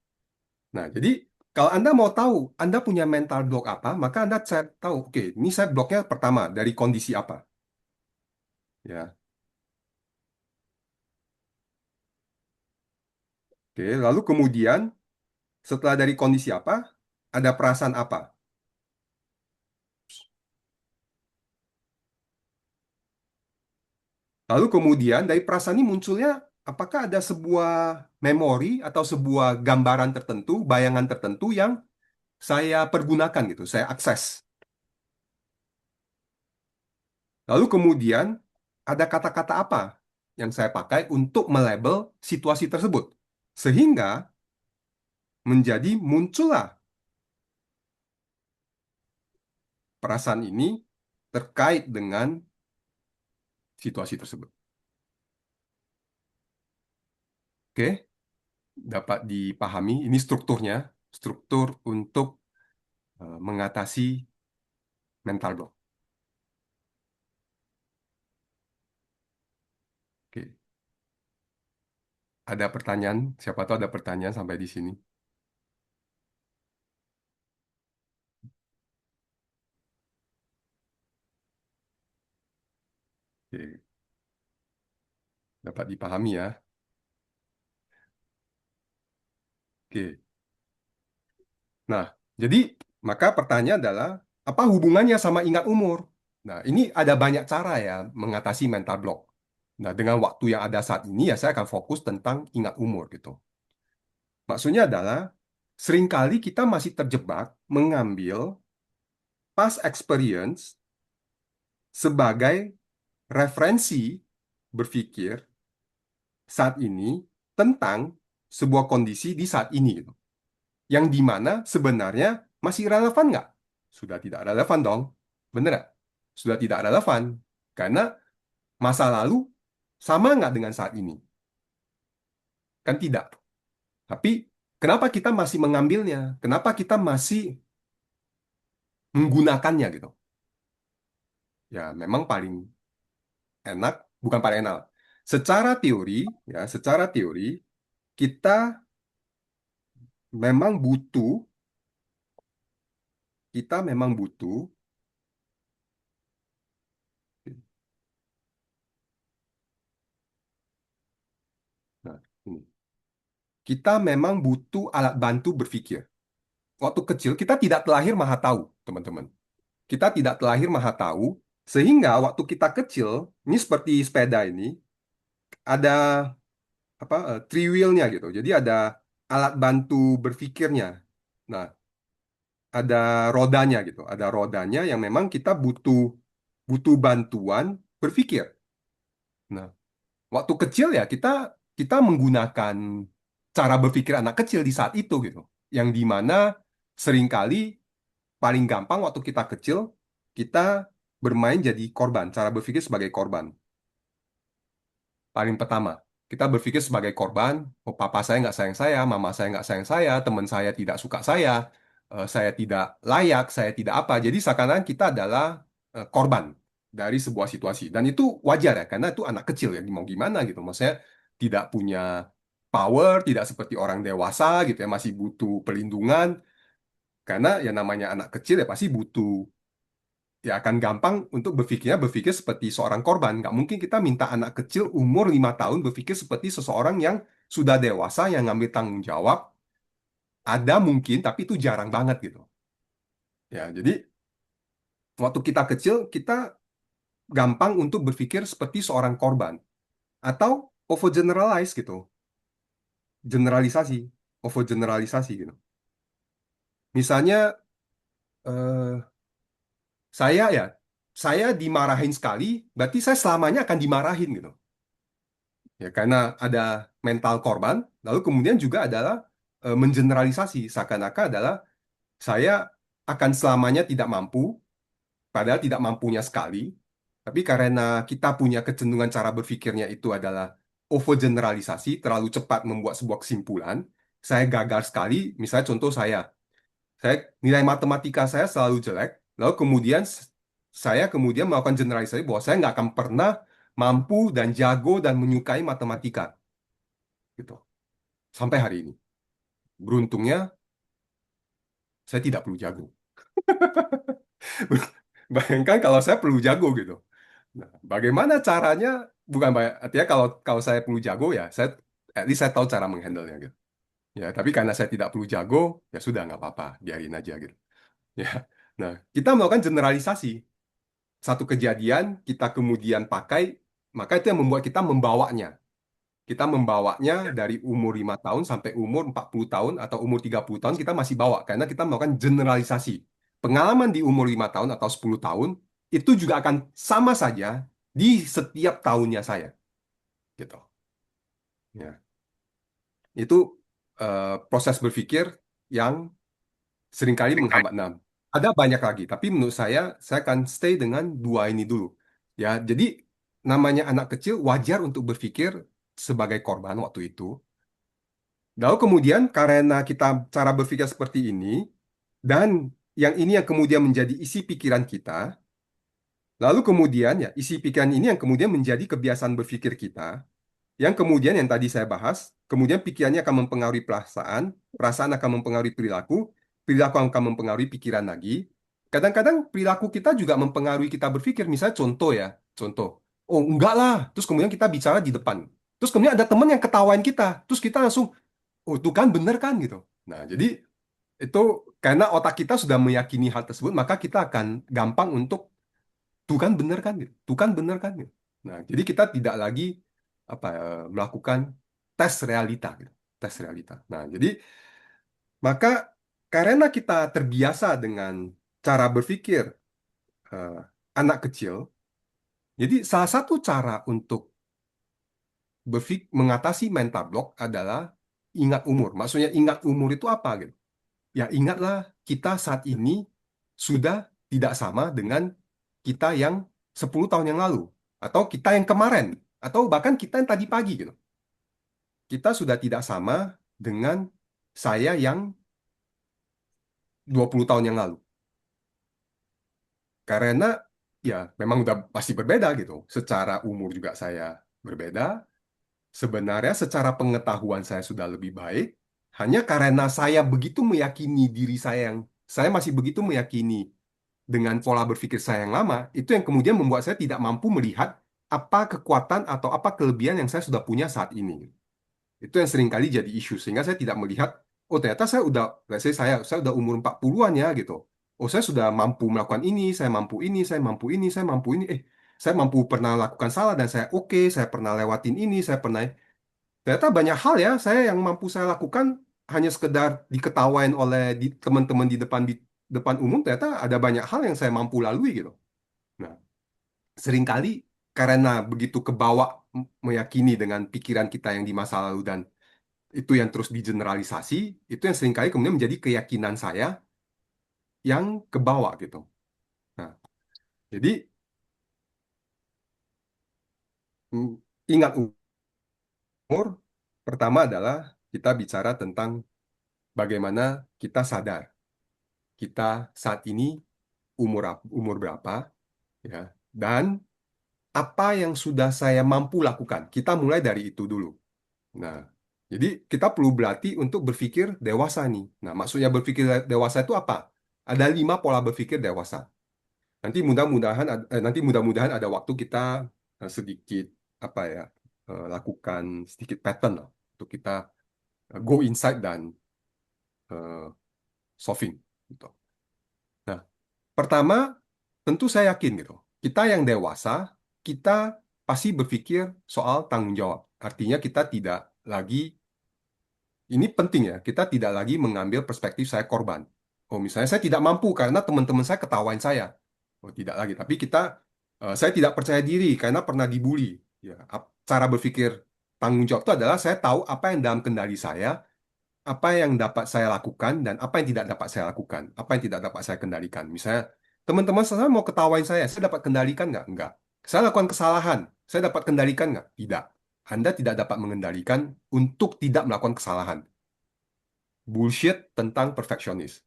Nah, jadi kalau Anda mau tahu Anda punya mental block apa, maka Anda cek tahu, oke, ini saya bloknya pertama dari kondisi apa. Ya. Oke, lalu kemudian setelah dari kondisi apa, ada perasaan apa? Lalu kemudian dari perasaan ini munculnya apakah ada sebuah memori atau sebuah gambaran tertentu, bayangan tertentu yang saya pergunakan gitu, saya akses. Lalu kemudian ada kata-kata apa yang saya pakai untuk melabel situasi tersebut. Sehingga menjadi muncullah perasaan ini terkait dengan situasi tersebut. Oke, dapat dipahami ini strukturnya, struktur untuk mengatasi mental block. Oke. Ada pertanyaan? Siapa tahu ada pertanyaan sampai di sini. Oke. Dapat dipahami ya. Oke. Nah, jadi maka pertanyaan adalah apa hubungannya sama ingat umur? Nah, ini ada banyak cara ya mengatasi mental block. Nah, dengan waktu yang ada saat ini ya saya akan fokus tentang ingat umur gitu. Maksudnya adalah seringkali kita masih terjebak mengambil past experience sebagai referensi berpikir saat ini tentang sebuah kondisi di saat ini gitu. Yang dimana sebenarnya masih relevan nggak? Sudah tidak relevan dong. Bener nggak? Sudah tidak relevan. Karena masa lalu sama nggak dengan saat ini? Kan tidak. Tapi kenapa kita masih mengambilnya? Kenapa kita masih menggunakannya gitu? Ya memang paling enak, bukan paling enak. Secara teori, ya secara teori kita memang butuh, kita memang butuh. Nah, ini. Kita memang butuh alat bantu berpikir. Waktu kecil kita tidak terlahir maha tahu, teman-teman. Kita tidak terlahir maha tahu, sehingga waktu kita kecil, ini seperti sepeda ini, ada apa three wheel-nya gitu. Jadi ada alat bantu berpikirnya. Nah, ada rodanya gitu. Ada rodanya yang memang kita butuh butuh bantuan berpikir. Nah, waktu kecil ya kita kita menggunakan cara berpikir anak kecil di saat itu gitu. Yang dimana seringkali paling gampang waktu kita kecil kita bermain jadi korban, cara berpikir sebagai korban. Paling pertama, kita berpikir sebagai korban, oh papa saya nggak sayang saya, mama saya nggak sayang saya, teman saya tidak suka saya tidak layak, saya tidak apa. Jadi seakan-akan kita adalah korban dari sebuah situasi. Dan itu wajar ya, karena itu anak kecil ya, mau gimana gitu. Maksudnya tidak punya power, tidak seperti orang dewasa gitu ya, masih butuh perlindungan. Karena yang namanya anak kecil ya pasti butuh, ya akan gampang untuk berpikir seperti seorang korban. Nggak mungkin kita minta anak kecil umur 5 tahun berpikir seperti seseorang yang sudah dewasa, yang ngambil tanggung jawab. Ada mungkin, tapi itu jarang banget gitu. Ya, jadi waktu kita kecil, kita gampang untuk berpikir seperti seorang korban. Atau overgeneralize gitu. Generalisasi. Overgeneralisasi gitu. Misalnya, eh, saya ya, saya dimarahin sekali, berarti saya selamanya akan dimarahin gitu. Ya, karena ada mental korban, lalu kemudian juga adalah mengeneralisasi, seakan-akan adalah saya akan selamanya tidak mampu, padahal tidak mampunya sekali, tapi karena kita punya kecenderungan cara berpikirnya itu adalah overgeneralisasi, terlalu cepat membuat sebuah kesimpulan, saya gagal sekali, misalnya contoh saya nilai matematika saya selalu jelek, lalu kemudian saya kemudian melakukan generalisasi bahwa saya nggak akan pernah mampu dan jago dan menyukai matematika gitu sampai hari ini. Beruntungnya saya tidak perlu jago. Bayangkan kalau saya perlu jago gitu. Nah, bagaimana caranya? Bukan artinya kalau kalau saya perlu jago ya, at least saya tahu cara menghandle-nya gitu. Ya, tapi karena saya tidak perlu jago, ya sudah nggak apa-apa, biarin aja gitu. Ya. Nah, kita melakukan generalisasi. Satu kejadian kita kemudian pakai, maka itu yang membuat kita membawanya. Kita membawanya dari umur 5 tahun sampai umur 40 tahun atau umur 30 tahun kita masih bawa karena kita melakukan generalisasi. Pengalaman di umur 5 tahun atau 10 tahun itu juga akan sama saja di setiap tahunnya saya. Gitu. Ya. Itu proses berpikir yang seringkali menghambat. Nah, ada banyak lagi, tapi menurut saya akan stay dengan dua ini dulu. Ya, jadi namanya anak kecil wajar untuk berpikir sebagai korban waktu itu. Lalu kemudian karena kita cara berpikir seperti ini, dan yang ini yang kemudian menjadi isi pikiran kita, lalu kemudian ya isi pikiran ini yang kemudian menjadi kebiasaan berpikir kita, yang kemudian yang tadi saya bahas, kemudian pikirannya akan mempengaruhi perasaan, perasaan akan mempengaruhi perilaku, perilaku akan mempengaruhi pikiran lagi. Kadang-kadang perilaku kita juga mempengaruhi kita berpikir. Misalnya contoh ya, contoh. Oh enggak lah, terus kemudian kita bicara di depan. Terus kemudian ada teman yang ketawain kita, terus kita langsung, oh itu kan bener kan gitu. Nah jadi itu karena otak kita sudah meyakini hal tersebut, maka kita akan gampang untuk tuh kan bener kan gitu. Tuh kan bener kan gitu. Nah, jadi kita tidak lagi melakukan tes realita gitu. Tes realita. Nah, jadi maka karena kita terbiasa dengan cara berpikir eh, anak kecil, jadi salah satu cara untuk mengatasi mental block adalah ingat umur. Maksudnya ingat umur itu apa gitu? Ya ingatlah kita saat ini sudah tidak sama dengan kita yang 10 tahun yang lalu. Atau kita yang kemarin. Atau bahkan kita yang tadi pagi gitu. Kita sudah tidak sama dengan saya yang 20 tahun yang lalu. Karena ya memang udah pasti berbeda gitu. Secara umur juga saya berbeda. Sebenarnya secara pengetahuan saya sudah lebih baik. Hanya karena saya begitu meyakini diri saya yang saya masih begitu meyakini dengan pola berpikir saya yang lama, itu yang kemudian membuat saya tidak mampu melihat apa kekuatan atau apa kelebihan yang saya sudah punya saat ini. Itu yang seringkali jadi isu, sehingga saya tidak melihat, oh ternyata saya udah, let's say saya udah umur 40-an ya gitu. Oh saya sudah mampu melakukan ini, saya mampu ini, saya mampu ini, saya mampu ini. Saya mampu pernah lakukan salah dan saya oke, saya pernah lewatin ini, saya pernah. Ternyata banyak hal ya, saya yang mampu saya lakukan hanya sekedar diketawain oleh teman-teman di depan umum, ternyata ada banyak hal yang saya mampu lalui gitu. Nah, seringkali karena begitu kebawa meyakini dengan pikiran kita yang di masa lalu dan itu yang terus digeneralisasi, itu yang seringkali kemudian menjadi keyakinan saya yang kebawa gitu. Nah, jadi mm, ingat umur, pertama adalah kita bicara tentang bagaimana kita sadar kita saat ini umur berapa, ya, dan apa yang sudah saya mampu lakukan. Kita mulai dari itu dulu. Nah, jadi kita perlu berarti untuk berpikir dewasa nih. Nah, maksudnya berpikir dewasa itu apa? Ada 5 pola berpikir dewasa. Nanti mudah-mudahan ada waktu kita sedikit apa ya lakukan sedikit pattern lah untuk kita go inside dan eh, solving gitu. Nah, pertama tentu saya yakin gitu. Kita yang dewasa, kita pasti berpikir soal tanggung jawab. Artinya kita tidak lagi ini penting ya, kita tidak lagi mengambil perspektif saya korban. Oh, misalnya saya tidak mampu karena teman-teman saya ketawain saya. Oh, tidak lagi. Tapi saya tidak percaya diri karena pernah dibully. Ya, cara berpikir tanggung jawab itu adalah saya tahu apa yang dalam kendali saya, apa yang dapat saya lakukan, dan apa yang tidak dapat saya lakukan, apa yang tidak dapat saya kendalikan. Misalnya, teman-teman saya mau ketawain saya dapat kendalikan nggak? Enggak. Saya lakukan kesalahan, saya dapat kendalikan nggak? Tidak. Anda tidak dapat mengendalikan untuk tidak melakukan kesalahan. Bullshit tentang perfeksionis.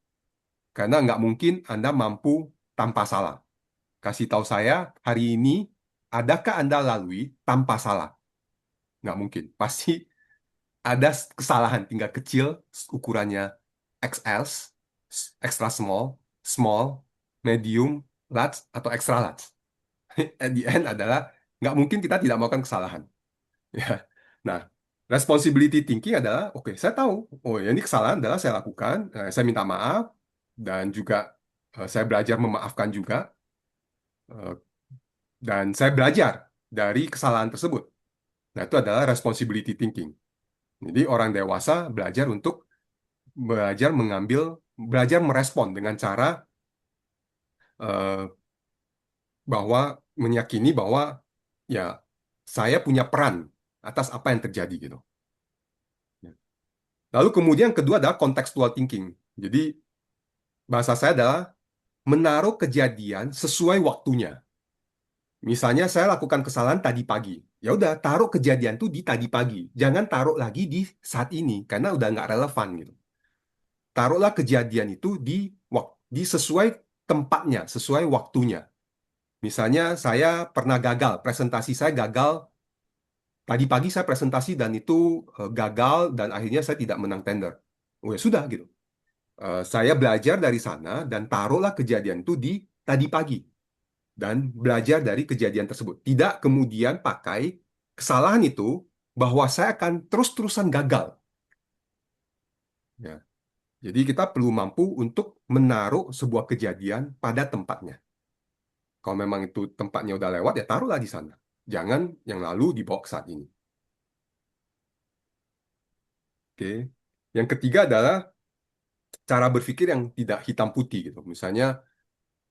Karena nggak mungkin Anda mampu tanpa salah. Kasih tahu saya, hari ini, adakah Anda lalui tanpa salah? Nggak mungkin. Pasti ada kesalahan, tinggal kecil, ukurannya XL, extra small, small, medium, large, atau extra large. At the end adalah, nggak mungkin kita tidak melakukan kesalahan. Ya. Nah, responsibility thinking adalah, oke, saya tahu, oh ya ini kesalahan adalah saya lakukan, saya minta maaf, dan juga saya belajar memaafkan juga, eh, dan saya belajar dari kesalahan tersebut. Nah, itu adalah responsibility thinking. Jadi orang dewasa belajar merespon dengan cara eh, bahwa meyakini bahwa ya saya punya peran atas apa yang terjadi gitu. Lalu kemudian yang kedua adalah contextual thinking. Jadi bahasa saya adalah menaruh kejadian sesuai waktunya. Misalnya saya lakukan kesalahan tadi pagi. Ya udah, taruh kejadian itu di tadi pagi. Jangan taruh lagi di saat ini karena udah nggak relevan gitu. Taruhlah kejadian itu di sesuai tempatnya, sesuai waktunya. Misalnya saya pernah gagal, presentasi saya gagal. Tadi pagi saya presentasi dan itu gagal dan akhirnya saya tidak menang tender. Oh ya sudah gitu. Saya belajar dari sana dan taruhlah kejadian itu di tadi pagi dan belajar dari kejadian tersebut. Tidak kemudian pakai kesalahan itu bahwa saya akan terus-terusan gagal. Ya. Jadi kita perlu mampu untuk menaruh sebuah kejadian pada tempatnya. Kalau memang itu tempatnya udah lewat, ya taruhlah di sana. Jangan yang lalu dibawa ke saat ini. Oke. Yang ketiga adalah cara berpikir yang tidak hitam putih gitu. Misalnya,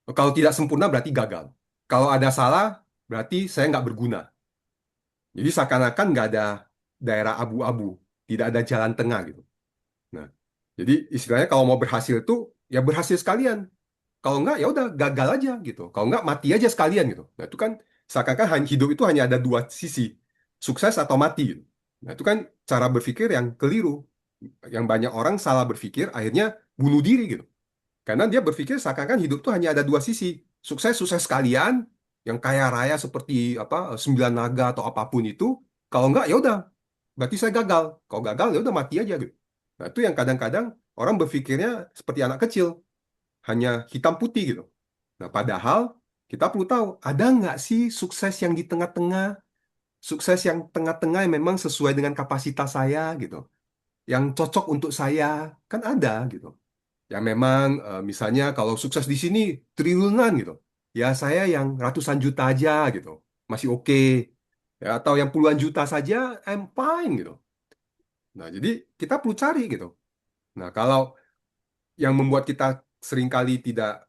kalau tidak sempurna berarti gagal. Kalau ada salah, berarti saya nggak berguna. Jadi seakan-akan nggak ada daerah abu-abu, tidak ada jalan tengah gitu. Nah, jadi istilahnya kalau mau berhasil itu ya berhasil sekalian. Kalau nggak ya udah gagal aja gitu. Kalau nggak mati aja sekalian gitu. Nah itu kan seakan-akan hidup itu hanya ada dua sisi, sukses atau mati gitu. Nah itu kan cara berpikir yang keliru. Yang banyak orang salah berpikir akhirnya bunuh diri gitu. Karena dia berpikir seakan-akan hidup itu hanya ada dua sisi, sukses sukses sekalian, yang kaya raya seperti apa sembilan naga atau apapun itu. Kalau nggak ya udah, berarti saya gagal. Kalau gagal ya udah mati aja gitu. Nah itu yang kadang-kadang orang berpikirnya seperti anak kecil hanya hitam putih gitu. Nah, padahal kita perlu tahu, ada nggak sih sukses yang di tengah-tengah, sukses yang tengah-tengah yang memang sesuai dengan kapasitas saya gitu, yang cocok untuk saya, kan ada gitu. Yang memang misalnya kalau sukses di sini triliunan gitu, ya saya yang ratusan juta aja gitu, masih oke. Ya, atau yang puluhan juta saja, I'm fine gitu. Nah, jadi kita perlu cari gitu. Nah, kalau yang membuat kita seringkali tidak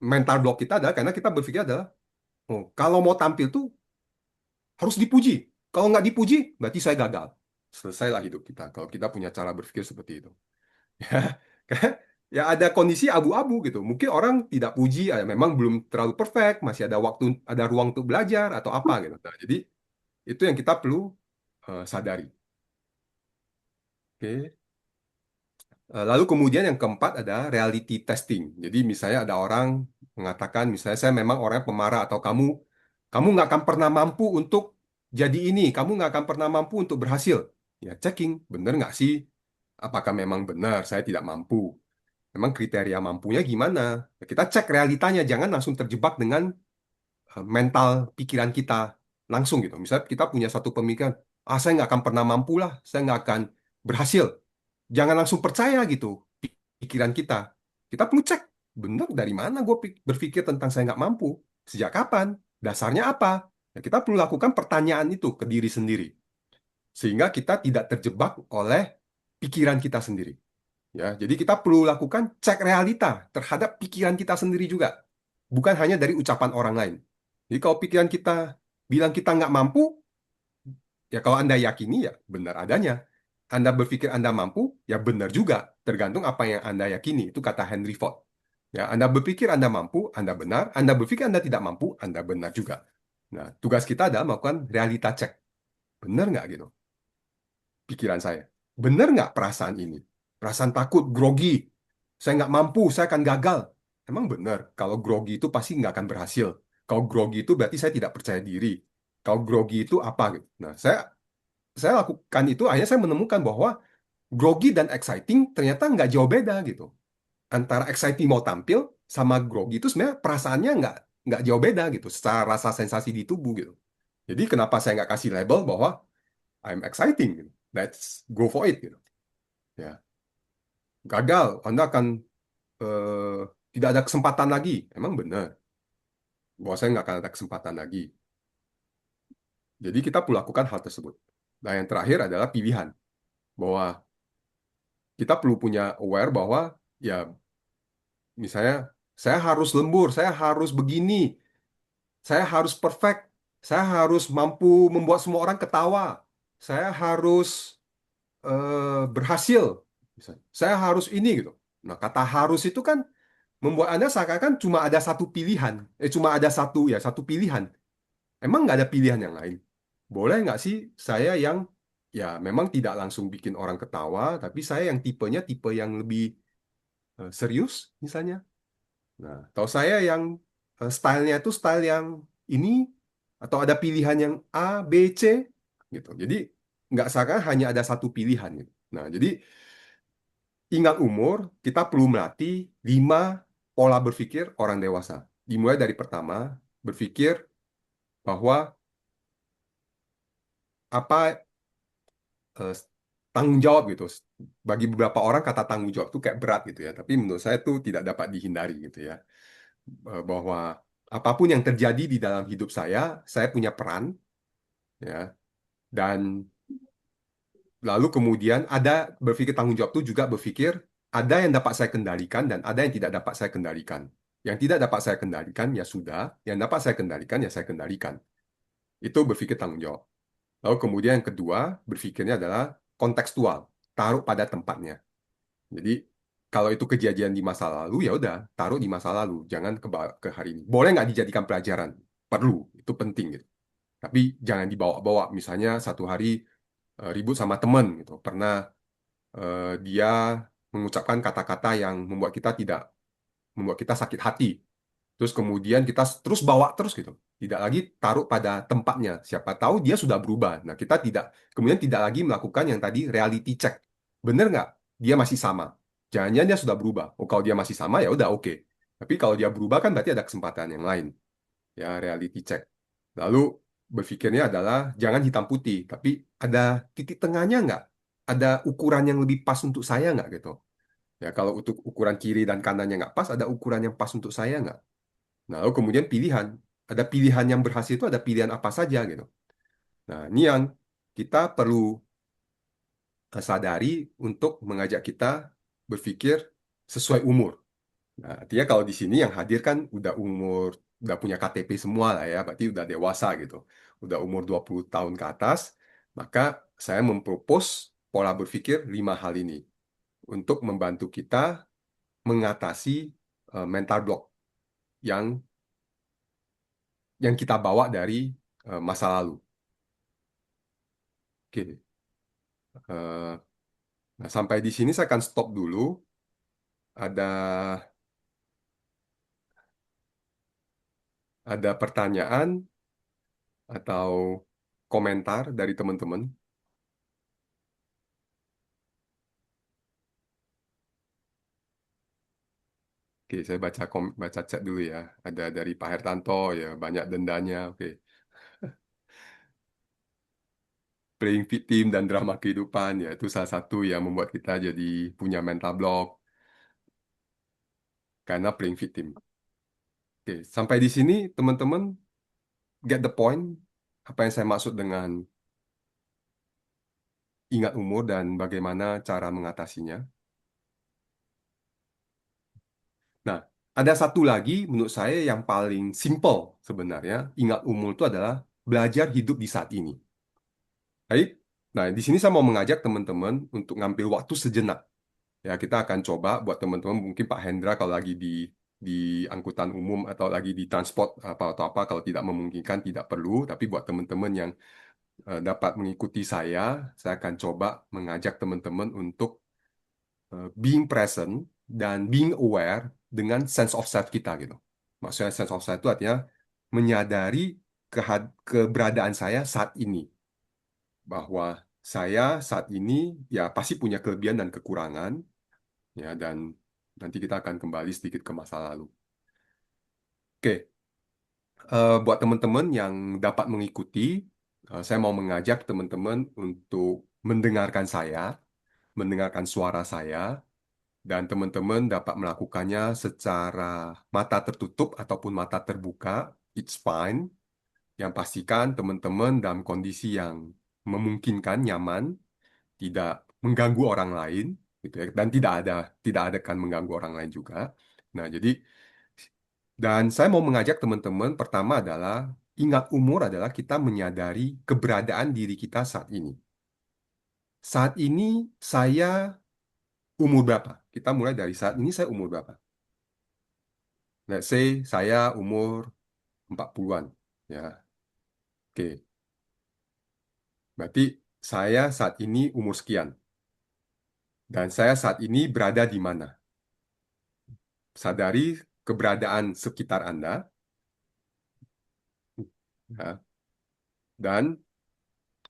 mental block kita adalah karena kita berpikir adalah, oh, kalau mau tampil tuh harus dipuji. Kalau nggak dipuji, berarti saya gagal. Selesailah hidup kita. Kalau kita punya cara berpikir seperti itu. Ya, ya ada kondisi abu-abu gitu. Mungkin orang tidak puji, ya memang belum terlalu perfect, masih ada waktu, ada ruang untuk belajar atau apa gitu. Nah, jadi itu yang kita perlu sadari. Oke. Lalu kemudian yang keempat ada reality testing. Jadi misalnya ada orang mengatakan, misalnya saya memang orang pemarah atau kamu nggak akan pernah mampu untuk jadi ini, kamu nggak akan pernah mampu untuk berhasil. Ya checking, bener nggak sih? Apakah memang benar saya tidak mampu? Memang kriteria mampunya gimana? Ya, kita cek realitanya, jangan langsung terjebak dengan mental pikiran kita langsung gitu. Misalnya kita punya satu pemikiran, saya nggak akan pernah mampu lah, saya nggak akan berhasil. Jangan langsung percaya gitu pikiran kita. Kita perlu cek, bener dari mana gue berpikir tentang saya nggak mampu? Sejak kapan? Dasarnya apa? Ya, kita perlu lakukan pertanyaan itu ke diri sendiri. Sehingga kita tidak terjebak oleh pikiran kita sendiri. Ya, jadi kita perlu lakukan cek realita terhadap pikiran kita sendiri juga. Bukan hanya dari ucapan orang lain. Jadi kalau pikiran kita bilang kita nggak mampu, ya kalau Anda yakini ya benar adanya. Anda berpikir Anda mampu, ya benar juga. Tergantung apa yang Anda yakini. Itu kata Henry Ford. Ya, Anda berpikir Anda mampu, Anda benar. Anda berpikir Anda tidak mampu, Anda benar juga. Nah, tugas kita adalah melakukan realita cek. Benar nggak gitu pikiran saya? Benar nggak perasaan ini? Perasaan takut, grogi. Saya nggak mampu, saya akan gagal. Emang benar, kalau grogi itu pasti nggak akan berhasil. Kalau grogi itu berarti saya tidak percaya diri. Kalau grogi itu apa gitu. Nah, saya lakukan itu, akhirnya saya menemukan bahwa grogi dan exciting ternyata nggak jauh beda gitu. Antara exciting mau tampil sama grogi itu sebenarnya perasaannya nggak jauh beda gitu, secara rasa sensasi di tubuh gitu. Jadi kenapa saya nggak kasih label bahwa I'm exciting gitu. Let's go for it gitu. Ya, gagal, Anda akan eh, tidak ada kesempatan lagi. Emang benar bahwa saya nggak akan ada kesempatan lagi. Jadi kita perlu lakukan hal tersebut. Nah, yang terakhir adalah pilihan. Bahwa kita perlu punya aware bahwa ya misalnya saya harus lembur, saya harus begini, saya harus perfect, saya harus mampu membuat semua orang ketawa, saya harus berhasil, misalnya. Saya harus ini gitu. Nah, kata harus itu kan membuat Anda seakan-akan cuma ada satu pilihan, cuma ada satu pilihan. Emang nggak ada pilihan yang lain? Boleh nggak sih saya yang ya memang tidak langsung bikin orang ketawa, tapi saya yang tipenya tipe yang lebih serius misalnya. Nah, atau saya yang stylenya itu style yang ini, atau ada pilihan yang A, B, C, gitu. Jadi nggak seakan hanya ada satu pilihan gitu. Nah, jadi ingat umur, kita perlu melatih 5 pola berpikir orang dewasa. Dimulai dari pertama, berpikir bahwa apa eh, tanggung jawab gitu. Bagi beberapa orang kata tanggung jawab itu kayak berat gitu ya, tapi menurut saya itu tidak dapat dihindari gitu ya. Bahwa apapun yang terjadi di dalam hidup saya punya peran ya. Dan lalu kemudian ada berpikir tanggung jawab itu juga berpikir ada yang dapat saya kendalikan dan ada yang tidak dapat saya kendalikan. Yang tidak dapat saya kendalikan ya sudah, yang dapat saya kendalikan ya saya kendalikan. Itu berpikir tanggung jawab. Lalu kemudian yang kedua, berpikirnya adalah kontekstual, taruh pada tempatnya. Jadi kalau itu kejadian di masa lalu ya udah taruh di masa lalu, jangan ke hari ini. Boleh nggak dijadikan pelajaran? Perlu, itu penting gitu. Tapi jangan dibawa-bawa. Misalnya satu hari ribut sama teman gitu, pernah dia mengucapkan kata-kata yang membuat kita sakit hati. Terus kemudian kita terus bawa terus gitu. Tidak lagi taruh pada tempatnya. Siapa tahu dia sudah berubah. Nah, kita kemudian tidak lagi melakukan yang tadi reality check. Bener nggak? Dia masih sama. Jangan-jangan dia sudah berubah. Oh, kalau dia masih sama ya udah oke. Tapi kalau dia berubah kan berarti ada kesempatan yang lain. Ya, reality check. Lalu berpikirnya adalah jangan hitam putih, tapi ada titik tengahnya nggak? Ada ukuran yang lebih pas untuk saya nggak gitu? Ya, kalau untuk ukuran kiri dan kanannya nggak pas, ada ukuran yang pas untuk saya nggak? Nah, lalu kemudian pilihan. Ada pilihan yang berhasil itu ada pilihan apa saja gitu. Nah, ini yang kita perlu sadari untuk mengajak kita berpikir sesuai umur. Nah, artinya kalau di sini yang hadir kan udah punya KTP semua lah ya, berarti udah dewasa gitu. Udah umur 20 tahun ke atas, maka saya mempropos pola berpikir 5 hal ini untuk membantu kita mengatasi mental block yang kita bawa dari masa lalu. Oke. Eh, nah, sampai di sini saya akan stop dulu. Ada pertanyaan atau komentar dari teman-teman? Oke, saya baca chat dulu ya. Ada dari Pak Hertanto ya, banyak dendanya. Oke. Playing victim dan drama kehidupan ya itu salah satu yang membuat kita jadi punya mental block karena playing victim. Oke, sampai di sini teman-teman get the point apa yang saya maksud dengan ingat umur dan bagaimana cara mengatasinya. Nah, ada satu lagi menurut saya yang paling simple sebenarnya. Ingat umur itu adalah belajar hidup di saat ini. Baik. Nah, di sini saya mau mengajak teman-teman untuk ngambil waktu sejenak. Ya, kita akan coba buat teman-teman, mungkin Pak Hendra kalau lagi di angkutan umum atau lagi di transport atau apa, kalau tidak memungkinkan tidak perlu. Tapi buat teman-teman yang dapat mengikuti saya akan coba mengajak teman-teman untuk being present dan being aware dengan sense of self kita gitu. Maksudnya sense of self itu artinya menyadari keberadaan saya saat ini, bahwa saya saat ini ya pasti punya kelebihan dan kekurangan ya, dan nanti kita akan kembali sedikit ke masa lalu. Oke, buat teman-teman yang dapat mengikuti, saya mau mengajak teman-teman untuk mendengarkan suara saya, dan teman-teman dapat melakukannya secara mata tertutup ataupun mata terbuka, it's fine. Yang pastikan teman-teman dalam kondisi yang memungkinkan, nyaman, tidak mengganggu orang lain, gitu ya, dan tidak ada kan mengganggu orang lain juga. Nah, jadi dan saya mau mengajak teman-teman pertama adalah ingat umur adalah kita menyadari keberadaan diri kita saat ini. Saat ini saya umur berapa? Kita mulai dari saat ini saya umur berapa? Let's say saya umur 40-an ya. Oke. Berarti saya saat ini umur sekian dan saya saat ini berada di mana? Sadari keberadaan sekitar Anda ya, dan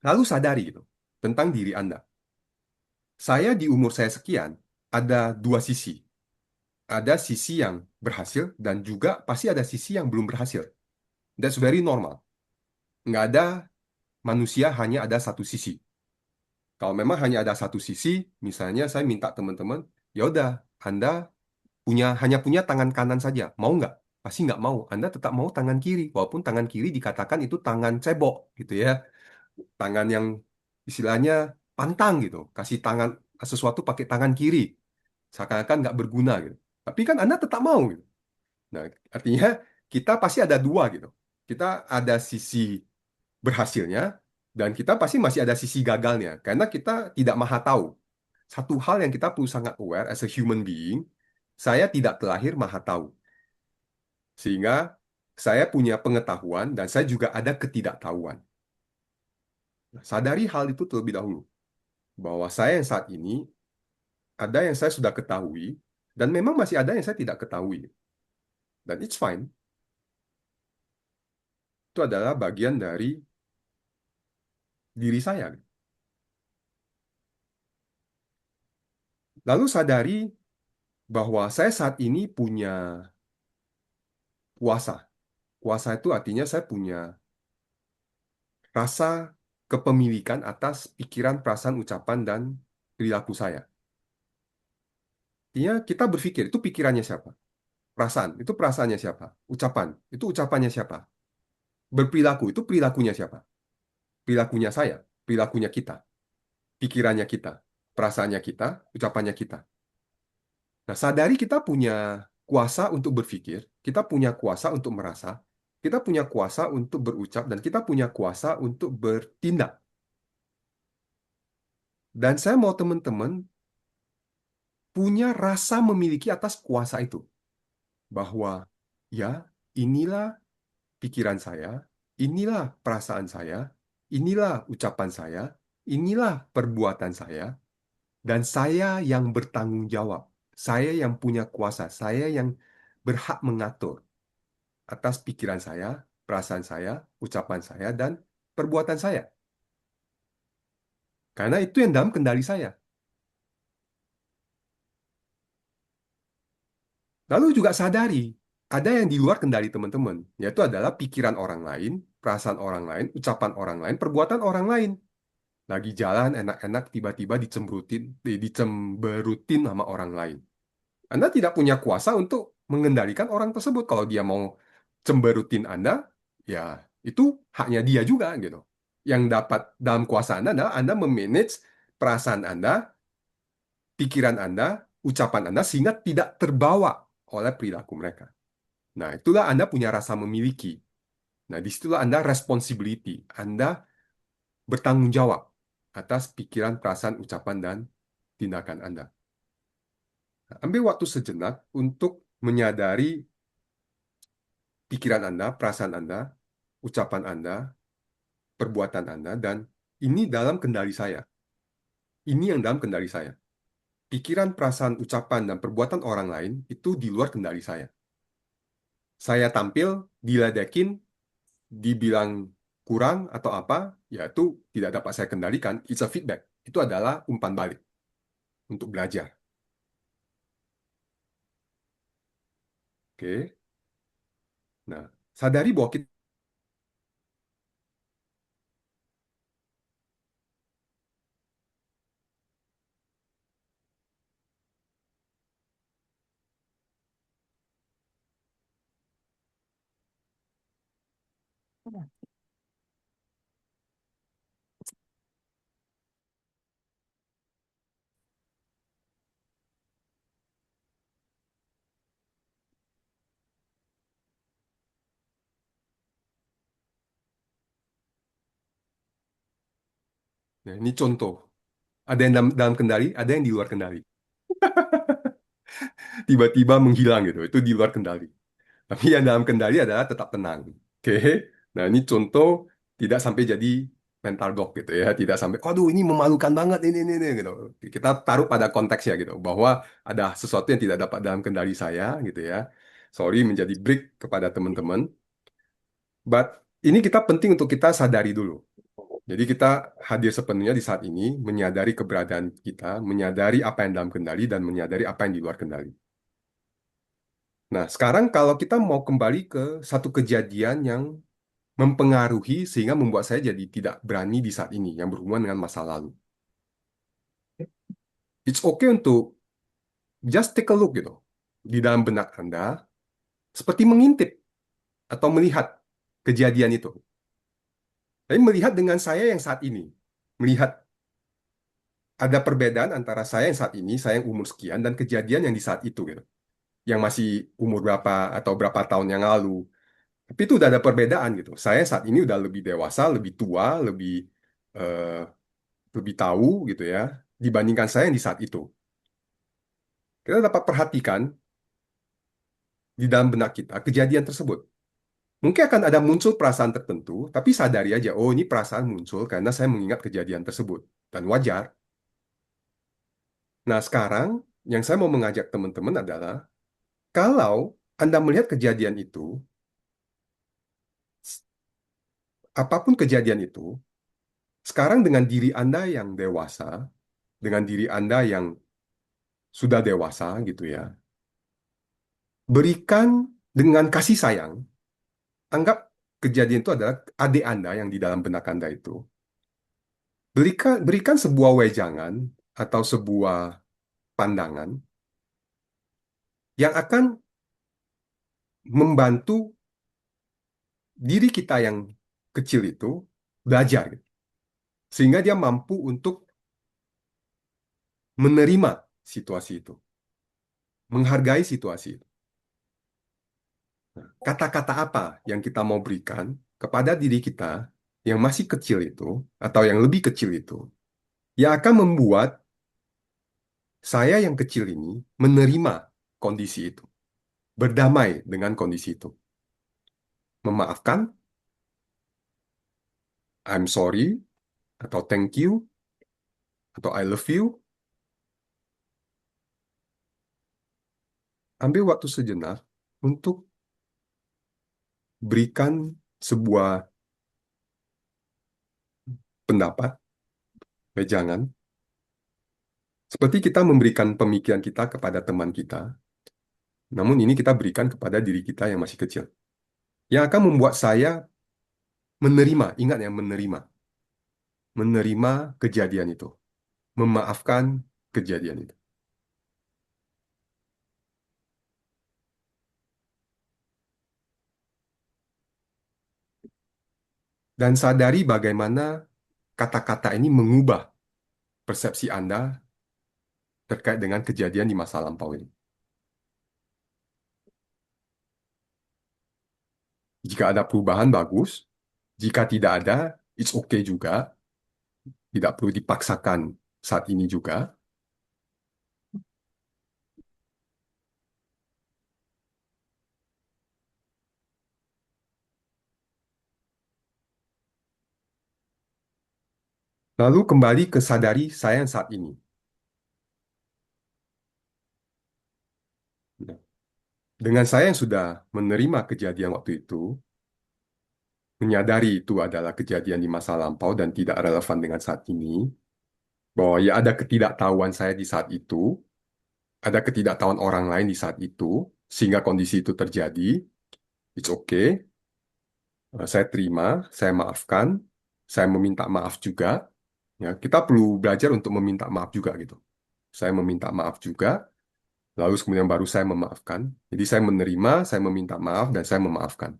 lalu sadari gitu tentang diri Anda. Saya di umur saya sekian ada dua sisi. Ada sisi yang berhasil dan juga pasti ada sisi yang belum berhasil. That's very normal. Nggak ada manusia hanya ada satu sisi. Kalau memang hanya ada satu sisi, misalnya saya minta teman-teman, ya udah, Anda hanya punya tangan kanan saja, mau nggak? Pasti nggak mau. Anda tetap mau tangan kiri, walaupun tangan kiri dikatakan itu tangan cebok, gitu ya, tangan yang istilahnya pantang gitu, kasih tangan sesuatu pakai tangan kiri, seakan-akan nggak berguna gitu. Tapi kan Anda tetap mau gitu. Nah, artinya kita pasti ada dua gitu. Kita ada sisi berhasilnya dan kita pasti masih ada sisi gagalnya karena kita tidak maha tahu. Satu hal yang kita perlu sangat aware as a human being, saya tidak terlahir maha tahu. Sehingga saya punya pengetahuan dan saya juga ada ketidaktahuan. Nah, sadari hal itu terlebih dahulu bahwa saya yang saat ini ada yang saya sudah ketahui dan memang masih ada yang saya tidak ketahui. Dan it's fine. Itu adalah bagian dari diri saya. Lalu sadari bahwa saya saat ini punya kuasa. Kuasa itu artinya saya punya rasa kepemilikan atas pikiran, perasaan, ucapan, dan perilaku saya. Artinya kita berpikir, itu pikirannya siapa? Perasaan, itu perasaannya siapa? Ucapan, itu ucapannya siapa? Berperilaku, itu perilakunya siapa? Perilakunya saya, perilakunya kita, pikirannya kita, perasaannya kita, ucapannya kita. Nah, sadari kita punya kuasa untuk berpikir, kita punya kuasa untuk merasa, kita punya kuasa untuk berucap, dan kita punya kuasa untuk bertindak. Dan saya mau teman-teman punya rasa memiliki atas kuasa itu. Bahwa, ya, inilah pikiran saya, inilah perasaan saya, inilah ucapan saya, inilah perbuatan saya, dan saya yang bertanggung jawab. Saya yang punya kuasa, saya yang berhak mengatur atas pikiran saya, perasaan saya, ucapan saya, dan perbuatan saya. Karena itu yang dalam kendali saya. Lalu juga sadari, ada yang di luar kendali teman-teman, yaitu adalah pikiran orang lain, perasaan orang lain, ucapan orang lain, perbuatan orang lain. Lagi jalan enak-enak, tiba-tiba dicemberutin sama orang lain. Anda tidak punya kuasa untuk mengendalikan orang tersebut. Kalau dia mau cemberutin Anda, ya itu haknya dia juga gitu. Yang dapat dalam kuasa Anda adalah Anda memanage perasaan Anda, pikiran Anda, ucapan Anda sehingga tidak terbawa oleh perilaku mereka. Nah, itulah Anda punya rasa memiliki. Nah, disitulah Anda responsibility. Anda bertanggung jawab atas pikiran, perasaan, ucapan, dan tindakan Anda. Nah, ambil waktu sejenak untuk menyadari pikiran Anda, perasaan Anda, ucapan Anda, perbuatan Anda, dan ini dalam kendali saya. Ini yang dalam kendali saya. Pikiran, perasaan, ucapan, dan perbuatan orang lain itu di luar kendali saya. Saya tampil, diledekin, dibilang kurang atau apa, ya itu tidak dapat saya kendalikan. It's a feedback. Itu adalah umpan balik untuk belajar. Oke. Nah, sadari bahwa kita nah, ini contoh. Ada yang dalam kendali, ada yang di luar kendali. Tiba-tiba menghilang gitu. Itu di luar kendali. Tapi yang dalam kendali adalah tetap tenang. Oke. Nah, ini contoh tidak sampai jadi mental block gitu ya. Tidak sampai, aduh ini memalukan banget ini gitu. Kita taruh pada konteksnya gitu. Bahwa ada sesuatu yang tidak dapat dalam kendali saya gitu ya. Sorry menjadi break kepada teman-teman. But ini kita penting untuk kita sadari dulu. Jadi kita hadir sepenuhnya di saat ini, menyadari keberadaan kita, menyadari apa yang dalam kendali, dan menyadari apa yang di luar kendali. Nah, sekarang kalau kita mau kembali ke satu kejadian yang mempengaruhi sehingga membuat saya jadi tidak berani di saat ini, yang berhubungan dengan masa lalu. It's okay untuk just take a look gitu. Di dalam benak Anda, seperti mengintip atau melihat kejadian itu. Tapi melihat dengan saya yang saat ini. Melihat ada perbedaan antara saya yang saat ini, saya yang umur sekian, dan kejadian yang di saat itu gitu. Yang masih umur berapa atau berapa tahun yang lalu. Tapi itu udah ada perbedaan gitu. Saya saat ini udah lebih dewasa, lebih tua, eh, lebih tahu gitu ya, dibandingkan saya yang di saat itu. Kita dapat perhatikan di dalam benak kita kejadian tersebut. Mungkin akan ada muncul perasaan tertentu, tapi sadari aja, oh ini perasaan muncul karena saya mengingat kejadian tersebut. Dan wajar. Nah sekarang, yang saya mau mengajak teman-teman adalah, kalau Anda melihat kejadian itu, apapun kejadian itu, sekarang dengan diri Anda yang dewasa, dengan diri Anda yang sudah dewasa gitu ya, berikan dengan kasih sayang, anggap kejadian itu adalah adik Anda yang di dalam benak Anda itu. Berikan sebuah wejangan atau sebuah pandangan yang akan membantu diri kita yang kecil itu belajar, gitu. Sehingga dia mampu untuk menerima situasi itu, menghargai situasi itu. Nah, kata-kata apa yang kita mau berikan kepada diri kita yang masih kecil itu, atau yang lebih kecil itu, yang akan membuat saya yang kecil ini menerima kondisi itu, berdamai dengan kondisi itu, memaafkan, I'm sorry, atau thank you, atau I love you, ambil waktu sejenak untuk berikan sebuah pendapat, jangan. Seperti kita memberikan pemikiran kita kepada teman kita, namun ini kita berikan kepada diri kita yang masih kecil. Yang akan membuat saya menerima, ingat ya, menerima kejadian itu, memaafkan kejadian itu. Dan sadari bagaimana kata-kata ini mengubah persepsi Anda terkait dengan kejadian di masa lampau ini. Jika ada perubahan, bagus. Jika tidak ada, it's okay juga. Tidak perlu dipaksakan saat ini juga. Lalu kembali ke sadari saya yang saat ini. Dengan saya yang sudah menerima kejadian waktu itu, menyadari itu adalah kejadian di masa lampau dan tidak relevan dengan saat ini, bahwa ya ada ketidaktahuan saya di saat itu, ada ketidaktahuan orang lain di saat itu, sehingga kondisi itu terjadi, it's okay, saya terima, saya maafkan, saya meminta maaf juga, ya, kita perlu belajar untuk meminta maaf juga gitu. Saya meminta maaf juga, lalu kemudian baru saya memaafkan. Jadi saya menerima, saya meminta maaf, dan saya memaafkan.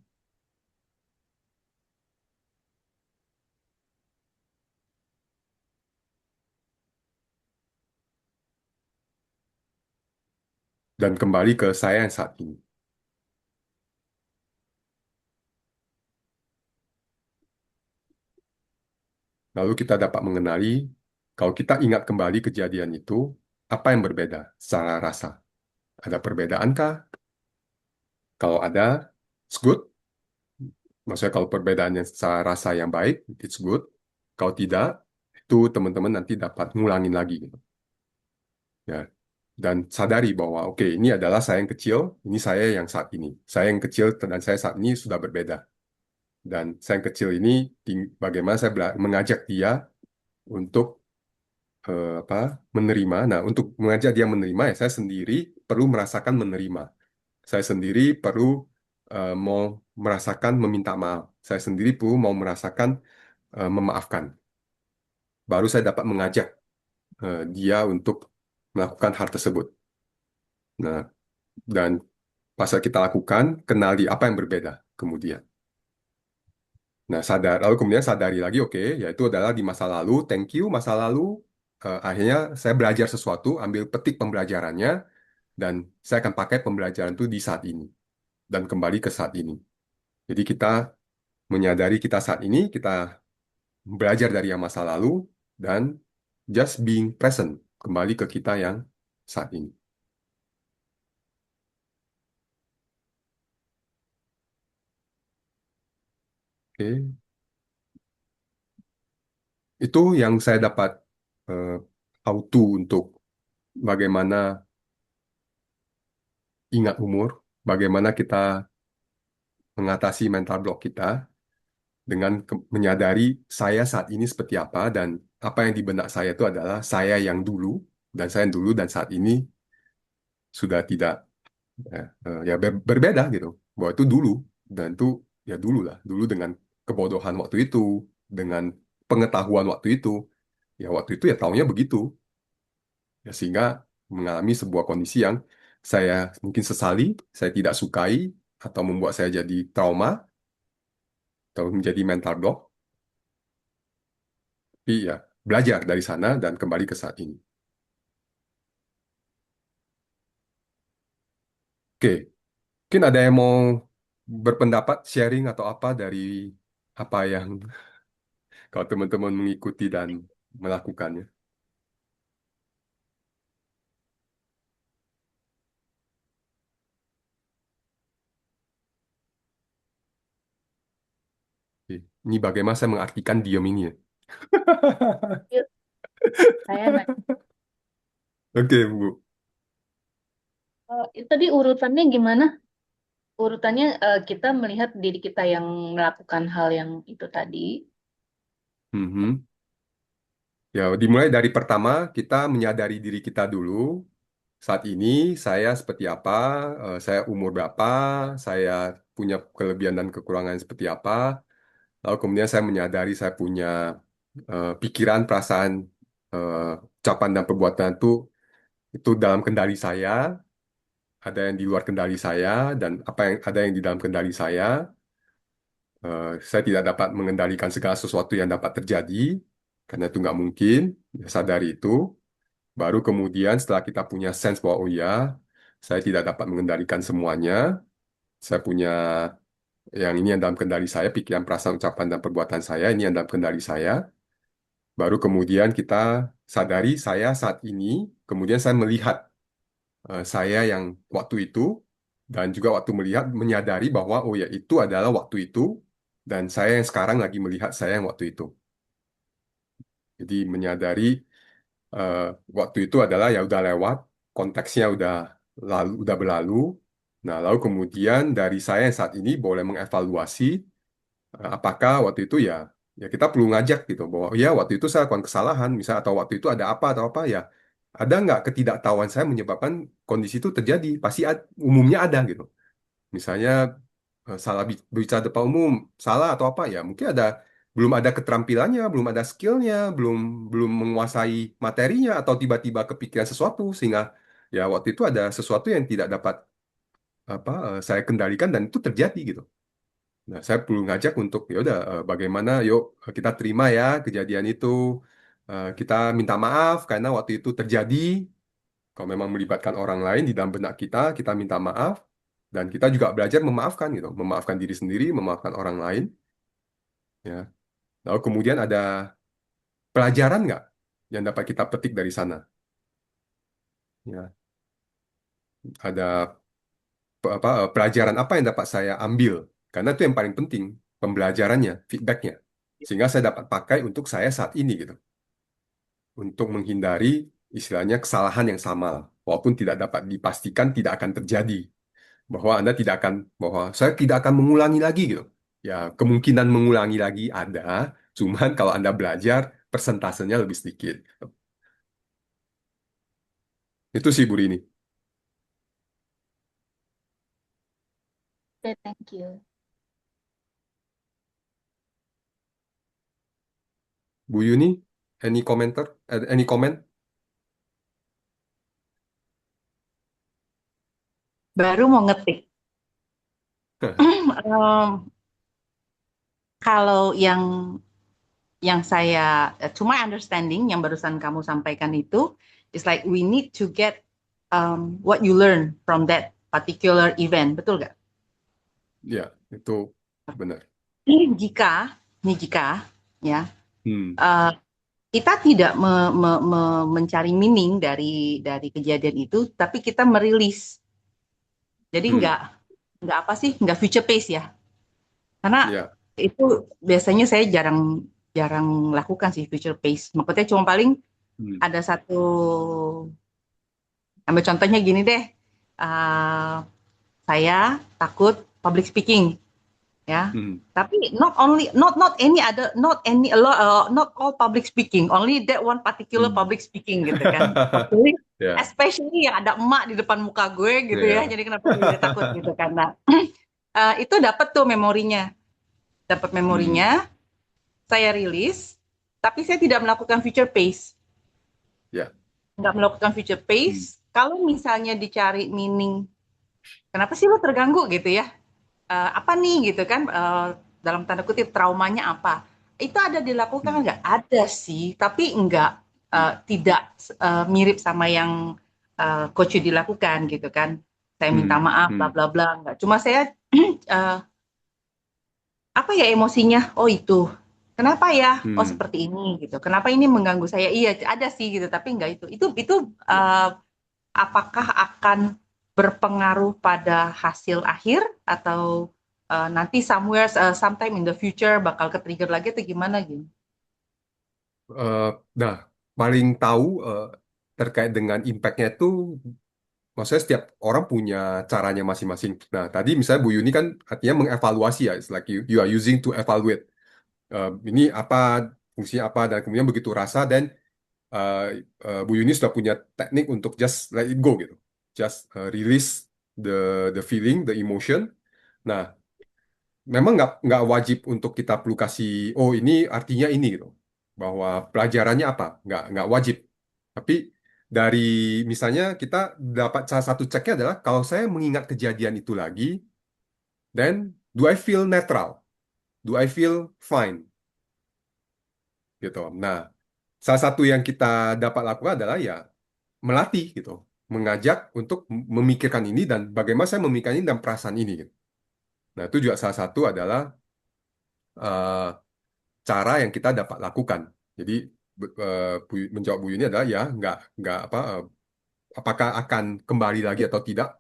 Dan kembali ke saya yang saat ini. Lalu kita dapat mengenali, kalau kita ingat kembali kejadian itu, apa yang berbeda secara rasa? Ada perbedaankah? Kalau ada, it's good. Maksudnya kalau perbedaannya secara rasa yang baik, it's good. Kalau tidak, itu teman-teman nanti dapat ngulangin lagi gitu. Ya. Dan sadari bahwa oke, ini adalah saya yang kecil, ini saya yang saat ini. Saya yang kecil dan saya saat ini sudah berbeda. Dan saya yang kecil ini bagaimana saya mengajak dia untuk apa menerima. Nah, untuk mengajak dia menerima ya saya sendiri perlu merasakan menerima. Saya sendiri perlu mau merasakan meminta maaf. Saya sendiri perlu mau merasakan memaafkan. Baru saya dapat mengajak dia untuk melakukan hal tersebut. Nah, dan pas kita lakukan, kenali apa yang berbeda kemudian. Nah, lalu kemudian sadari lagi, oke, yaitu adalah di masa lalu, thank you, masa lalu, akhirnya saya belajar sesuatu, ambil petik pembelajarannya, dan saya akan pakai pembelajaran itu di saat ini, dan kembali ke saat ini. Jadi kita menyadari kita saat ini, kita belajar dari yang masa lalu, dan just being present, kembali ke kita yang saat ini. Oke. Itu yang saya dapat eh, how to untuk bagaimana ingat umur, bagaimana kita mengatasi mental block kita dengan menyadari saya saat ini seperti apa dan apa yang di benak saya itu adalah saya yang dulu dan saya yang dulu dan saat ini sudah tidak ya berbeda gitu. Bahwa itu dulu dan itu ya dulu lah, dulu dengan kebodohan waktu itu, dengan pengetahuan waktu itu, ya waktu itu ya taunya begitu. Ya, sehingga mengalami sebuah kondisi yang saya mungkin sesali, saya tidak sukai, atau membuat saya jadi trauma, atau menjadi mental block. Tapi ya, belajar dari sana dan kembali ke saat ini. Oke, mungkin ada yang mau berpendapat, sharing atau apa dari apa yang kalau teman-teman mengikuti dan melakukannya. Oke. Ini bagaimana saya mengartikan diam ini ya. Saya Oke, Bu. tadi urutannya gimana? Urutannya kita melihat diri kita yang melakukan hal yang itu tadi. Mhm. Ya, dimulai dari pertama, kita menyadari diri kita dulu. Saat ini saya seperti apa, saya umur berapa, saya punya kelebihan dan kekurangan seperti apa. Lalu kemudian saya menyadari saya punya pikiran, perasaan, eh, ucapan dan perbuatan itu dalam kendali saya, ada yang di luar kendali saya, dan apa yang ada yang di dalam kendali saya. Saya tidak dapat mengendalikan segala sesuatu yang dapat terjadi, karena itu nggak mungkin. Ya, sadari itu. Baru kemudian setelah kita punya sense bahwa oh ya, saya tidak dapat mengendalikan semuanya. Saya punya yang ini yang dalam kendali saya, pikiran, perasaan, ucapan, dan perbuatan saya, ini yang dalam kendali saya. Baru kemudian kita sadari saya saat ini, kemudian saya melihat saya yang waktu itu, dan juga waktu melihat, menyadari bahwa oh ya itu adalah waktu itu, dan saya yang sekarang lagi melihat saya yang waktu itu. Jadi menyadari eh, waktu itu adalah ya udah lewat, konteksnya udah berlalu. Nah, lalu kemudian dari saya yang saat ini boleh mengevaluasi apakah waktu itu ya kita perlu ngajak gitu bahwa ya waktu itu saya lakukan kesalahan, misal atau waktu itu ada apa atau apa ya. Ada nggak ketidaktahuan saya menyebabkan kondisi itu terjadi? Pasti umumnya ada gitu. Misalnya salah bicara depan umum, salah atau apa ya? Mungkin belum ada keterampilannya, belum ada skillnya, belum belum menguasai materinya, atau tiba-tiba kepikiran sesuatu sehingga ya waktu itu ada sesuatu yang tidak dapat saya kendalikan dan itu terjadi gitu. Nah, saya perlu ngajak untuk ya udah bagaimana, yuk kita terima ya kejadian itu. Kita minta maaf karena waktu itu terjadi. Kalau memang melibatkan orang lain di dalam benak kita, kita minta maaf dan kita juga belajar memaafkan gitu, memaafkan diri sendiri, memaafkan orang lain. Ya, lalu kemudian ada pelajaran nggak yang dapat kita petik dari sana? Ya, ada pelajaran apa yang dapat saya ambil? Karena itu yang paling penting, pembelajarannya, feedbacknya, sehingga saya dapat pakai untuk saya saat ini gitu, untuk menghindari istilahnya kesalahan yang sama, walaupun tidak dapat dipastikan tidak akan terjadi. Bahwa Anda tidak akan, bahwa saya tidak akan mengulangi lagi gitu. Ya, kemungkinan mengulangi lagi ada, cuman kalau Anda belajar, persentasenya lebih sedikit. Itu sih Bu Rini. Oke, thank you. Bu Yuni, any commenter? Any comment? Baru mau ngetik. Em, Kalau yang saya cuma understanding yang barusan kamu sampaikan itu is like we need to get what you learn from that particular event, betul gak? Ya, itu benar. Ini jika ya Hmm. kita tidak mencari meaning dari kejadian itu, tapi kita merilis. Jadi Hmm. nggak apa sih, nggak future pace ya. Karena Ya. itu biasanya saya jarang jarang lakukan sih future pace. Maksudnya cuma paling Hmm. ada satu, ambil contohnya gini deh, uh, saya takut public speaking, ya. Hmm. Tapi not all public speaking, only that one particular Hmm. public speaking gitu kan. Okay? Ya. Especially yang ada emak di depan muka gue gitu ya. Ya. Jadi kenapa gue takut gitu karena itu dapat tuh memorinya, Hmm. saya rilis, tapi saya tidak melakukan future pace. Ya. Nggak melakukan future pace. Kalau misalnya dicari meaning, kenapa sih lo terganggu gitu ya? Apa nih gitu kan? Dalam tanda kutip traumanya apa? Itu ada dilakukan Hmm. nggak? Ada sih, tapi nggak tidak mirip sama yang coach dilakukan gitu kan? Saya minta Hmm. maaf, bla Hmm. bla bla. Nggak. Cuma saya apa ya emosinya? Oh itu. Kenapa ya? Oh Hmm. seperti ini gitu. Kenapa ini mengganggu saya? Iya ada sih gitu, tapi enggak itu. Itu Ya. apakah akan berpengaruh pada hasil akhir atau nanti sometime in the future bakal ke-trigger lagi atau gimana gitu? Nah, paling tahu terkait dengan impact-nya itu, maksudnya setiap orang punya caranya masing-masing. Nah, tadi misalnya Bu Yuni kan artinya mengevaluasi ya, it's like you are using to evaluate. Ini apa, fungsinya apa, dan kemudian begitu rasa, dan uh, Bu Yuni sudah punya teknik untuk just let it go gitu. Just release the feeling, the emotion. Nah, memang nggak wajib untuk kita perlu kasih, oh ini artinya ini gitu, bahwa pelajarannya apa, nggak wajib. Tapi dari misalnya kita dapat salah satu ceknya adalah kalau saya mengingat kejadian itu lagi, then do I feel natural, do I feel fine gitu. Nah, salah satu yang kita dapat lakukan adalah ya melatih gitu, mengajak untuk memikirkan ini dan bagaimana saya memikirkan ini dan perasaan ini gitu. Nah, itu juga salah satu adalah eh, cara yang kita dapat lakukan. Jadi menjawab Bu Yuni adalah ya nggak apa, apakah akan kembali lagi atau tidak,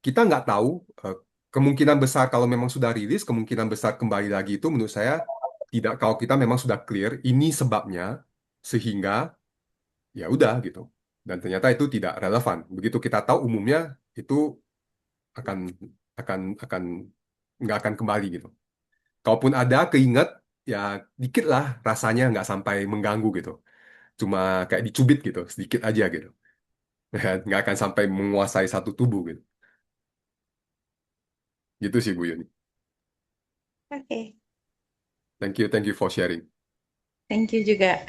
kita nggak tahu. eh, Kemungkinan besar kalau memang sudah rilis, kemungkinan besar kembali lagi itu menurut saya tidak, kalau kita memang sudah clear ini sebabnya, sehingga ya udah gitu. Dan ternyata itu tidak relevan. Begitu kita tahu umumnya itu akan akan nggak akan kembali gitu. Kalaupun ada keinget, ya dikit lah, rasanya nggak sampai mengganggu gitu. Cuma kayak dicubit gitu, sedikit aja gitu. Nggak akan sampai menguasai satu tubuh gitu. Gitu sih Bu Yuni. Oke, Thank you for sharing. thank you juga.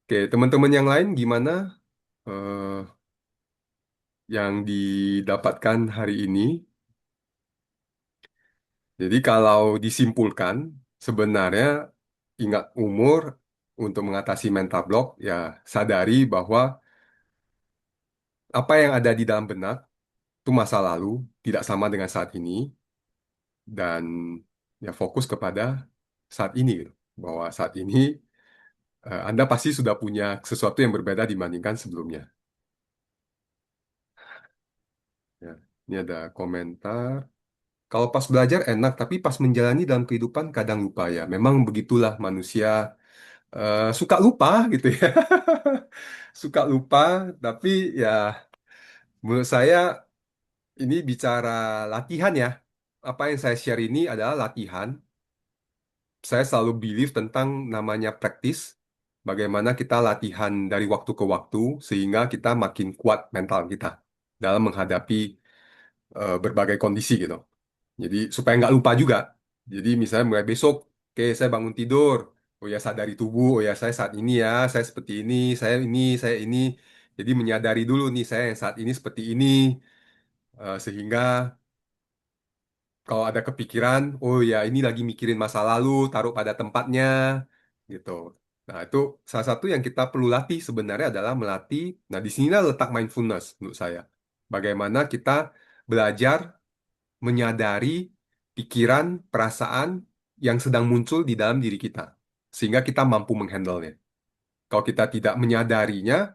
Oke, teman-teman yang lain gimana eh, yang didapatkan hari ini? Jadi kalau disimpulkan, sebenarnya ingat umur untuk mengatasi mental block, ya sadari bahwa apa yang ada di dalam benak itu masa lalu, tidak sama dengan saat ini, dan ya fokus kepada saat ini gitu. Bahwa saat ini Anda pasti sudah punya sesuatu yang berbeda dibandingkan sebelumnya. Ya, ini ada komentar. Kalau pas belajar enak, tapi pas menjalani dalam kehidupan kadang lupa ya. Memang begitulah manusia, suka lupa gitu ya. Suka lupa, tapi ya menurut saya ini bicara latihan ya. Apa yang saya share ini adalah latihan. Saya selalu believe tentang namanya practice. Bagaimana kita latihan dari waktu ke waktu sehingga kita makin kuat mental kita dalam menghadapi berbagai kondisi gitu. Jadi supaya nggak lupa juga. Jadi misalnya mulai besok, oke saya bangun tidur, oh ya sadari tubuh, oh ya saya saat ini ya, saya seperti ini, saya ini, saya ini. Jadi menyadari dulu nih saya yang saat ini seperti ini. Sehingga kalau ada kepikiran, oh ya ini lagi mikirin masa lalu, taruh pada tempatnya, gitu. Nah itu salah satu yang kita perlu latih sebenarnya adalah melatih. Nah di sinilah letak mindfulness menurut saya. Bagaimana kita belajar menyadari pikiran, perasaan yang sedang muncul di dalam diri kita, sehingga kita mampu menghandle-nya. Kalau kita tidak menyadarinya,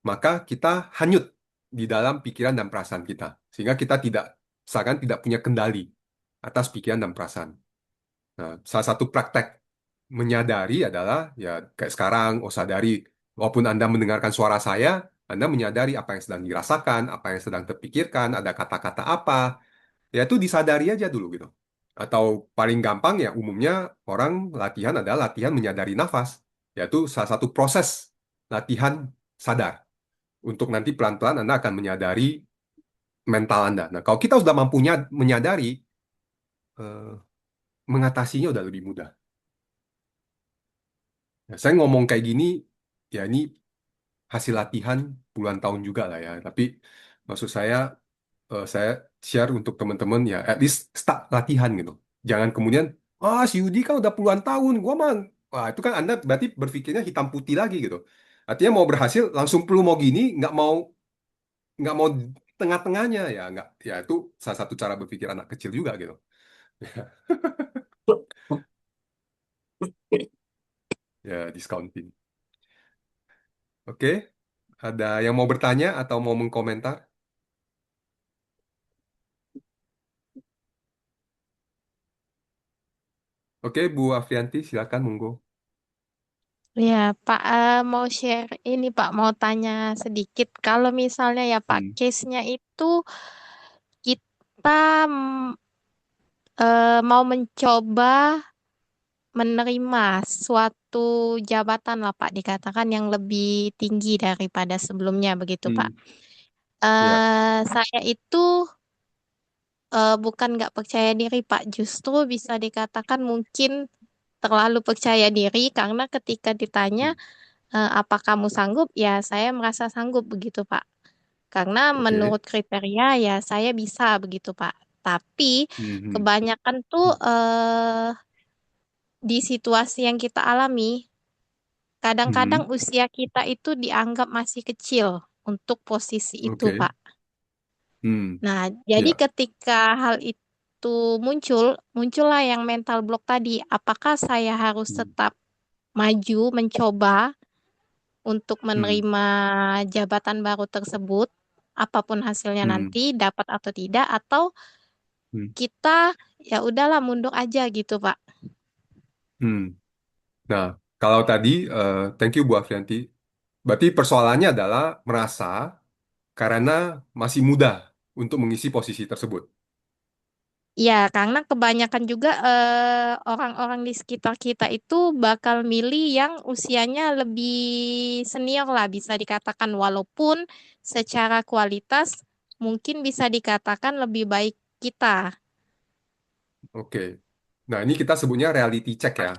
maka kita hanyut di dalam pikiran dan perasaan kita, sehingga kita tidak, seakan tidak punya kendali atas pikiran dan perasaan. Nah, salah satu praktek menyadari adalah ya kayak sekarang, oh sadari, walaupun Anda mendengarkan suara saya, Anda menyadari apa yang sedang dirasakan, apa yang sedang terpikirkan, ada kata-kata apa, ya itu disadari aja dulu gitu. Atau paling gampang ya umumnya orang latihan adalah latihan menyadari nafas, yaitu salah satu proses latihan sadar untuk nanti pelan-pelan Anda akan menyadari mental Anda. Nah, kalau kita sudah mampunya menyadari, eh, mengatasinya udah lebih mudah. Nah, saya ngomong kayak gini, ya ini hasil latihan puluhan tahun juga lah ya. Tapi maksud saya share untuk teman-teman ya, at least start latihan gitu. Jangan kemudian, ah si Yudi kan udah puluhan tahun, gua mah, wah itu kan Anda berarti berpikirnya hitam putih lagi gitu. Artinya mau berhasil langsung perlu mau gini, nggak mau tengah-tengahnya ya, nggak, ya itu salah satu cara berpikir anak kecil juga gitu. Ya discounting. Oke, ada yang mau bertanya atau mau mengkomentar? Oke, Bu Afrianti, silakan monggo. Ya, Pak, mau share ini, Pak, mau tanya sedikit. Kalau misalnya ya, Pak, Hmm. case-nya itu kita mau mencoba menerima suatu jabatan lah, Pak, dikatakan yang lebih tinggi daripada sebelumnya, begitu, Pak. Hmm. Ya. Saya itu bukan nggak percaya diri, Pak. Justru bisa dikatakan mungkin terlalu percaya diri karena ketika ditanya Hmm. apa kamu sanggup, ya saya merasa sanggup begitu, Pak. Karena Oke. menurut kriteria ya saya bisa begitu, Pak. Tapi Mhm. kebanyakan tuh di situasi yang kita alami, kadang-kadang Mhm. usia kita itu dianggap masih kecil untuk posisi itu, Oke. Pak. Hmm. Nah, jadi Ya. ketika hal itu muncullah yang mental block tadi. Apakah saya harus Hmm. tetap maju, mencoba untuk Hmm. menerima jabatan baru tersebut, apapun hasilnya Hmm. nanti, dapat atau tidak, atau Hmm. kita ya udahlah mundur aja gitu, Pak. Hmm. Nah, kalau tadi, thank you Bu Afianti. Berarti persoalannya adalah merasa karena masih muda untuk mengisi posisi tersebut. Ya, karena kebanyakan juga orang-orang di sekitar kita itu bakal milih yang usianya lebih senior lah, bisa dikatakan walaupun secara kualitas mungkin bisa dikatakan lebih baik kita. Oke. Nah, ini kita sebutnya reality check ya.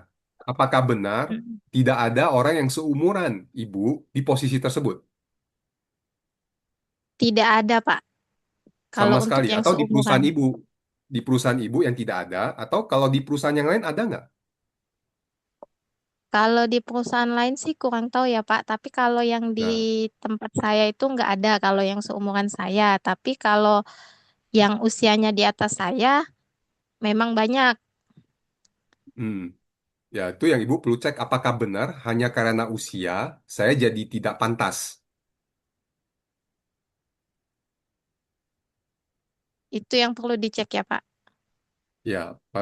Apakah benar Mm. tidak ada orang yang seumuran Ibu di posisi tersebut? Tidak ada, Pak, kalau Sama untuk sekali. yang Atau di seumuran. perusahaan Ibu? Di perusahaan Ibu yang tidak ada? Atau kalau di perusahaan yang lain ada nggak? Kalau di perusahaan lain sih kurang tahu ya, Pak. Tapi kalau yang di Nah, tempat saya itu nggak ada kalau yang seumuran saya. Tapi kalau yang usianya di atas saya memang banyak. hmm. Ya, itu yang Ibu perlu cek apakah benar hanya karena usia saya jadi tidak pantas. Itu yang perlu dicek ya, Pak. Ya,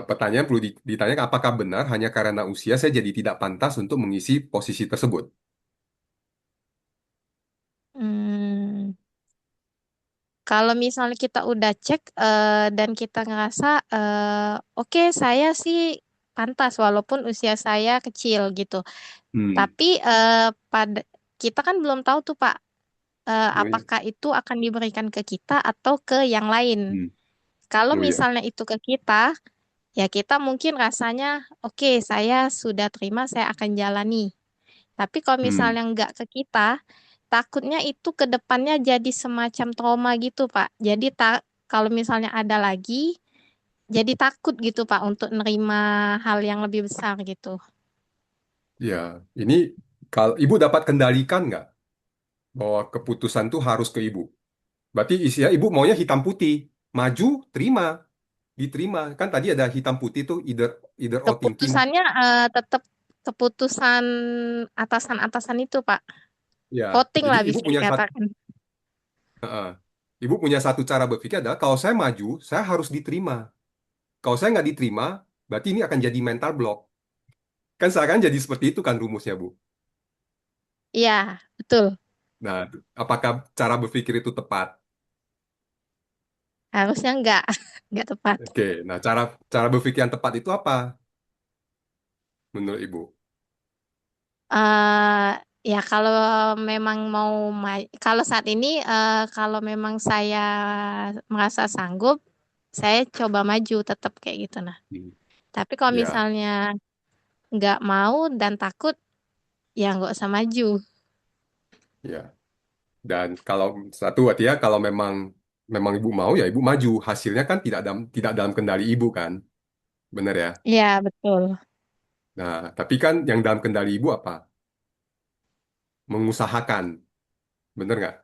pertanyaan perlu ditanya apakah benar hanya karena usia saya jadi tidak pantas untuk mengisi posisi tersebut. Hmm, kalau misalnya kita udah cek dan kita ngerasa oke saya sih pantas walaupun usia saya kecil gitu. Hmm. Tapi pada kita kan belum tahu tuh Pak, Oh iya. apakah itu akan diberikan ke kita atau ke yang lain. Hmm. Kalau Oh iya. misalnya itu ke kita, ya kita mungkin rasanya oke saya sudah terima saya akan jalani. Tapi kalau Hmm. misalnya nggak ke kita, takutnya itu ke depannya jadi semacam trauma gitu, Pak. Jadi kalau misalnya ada lagi, jadi takut gitu, Pak, untuk nerima hal yang lebih besar gitu. Ya, ini kalau Ibu dapat kendalikan nggak bahwa keputusan tuh harus ke Ibu? Berarti isinya Ibu maunya hitam putih, maju, terima, diterima. Kan tadi ada hitam putih tuh either either or thinking. Keputusannya tetap keputusan atasan-atasan itu, Pak. Ya, Voting jadi lah Ibu bisa punya satu, dikatakan. Ibu punya satu cara berpikir adalah kalau saya maju, saya harus diterima. Kalau saya nggak diterima, berarti ini akan jadi mental block. Kan seakan jadi seperti itu kan rumusnya, Bu. Iya, betul. Nah, apakah cara berpikir itu tepat? Harusnya enggak, enggak tepat. Oke, nah cara cara berpikir yang tepat itu apa menurut Ibu? eh ya kalau memang mau kalau saat ini kalau memang saya merasa sanggup, saya coba maju tetap kayak gitu nah. Hmm. Tapi kalau Ya, misalnya nggak mau dan takut, ya nggak usah maju. ya. Dan kalau satu arti ya kalau memang memang Ibu mau ya Ibu maju. Hasilnya kan tidak dalam kendali Ibu kan, benar ya? Iya betul. Nah, tapi kan yang dalam kendali Ibu apa? Mengusahakan, benar nggak?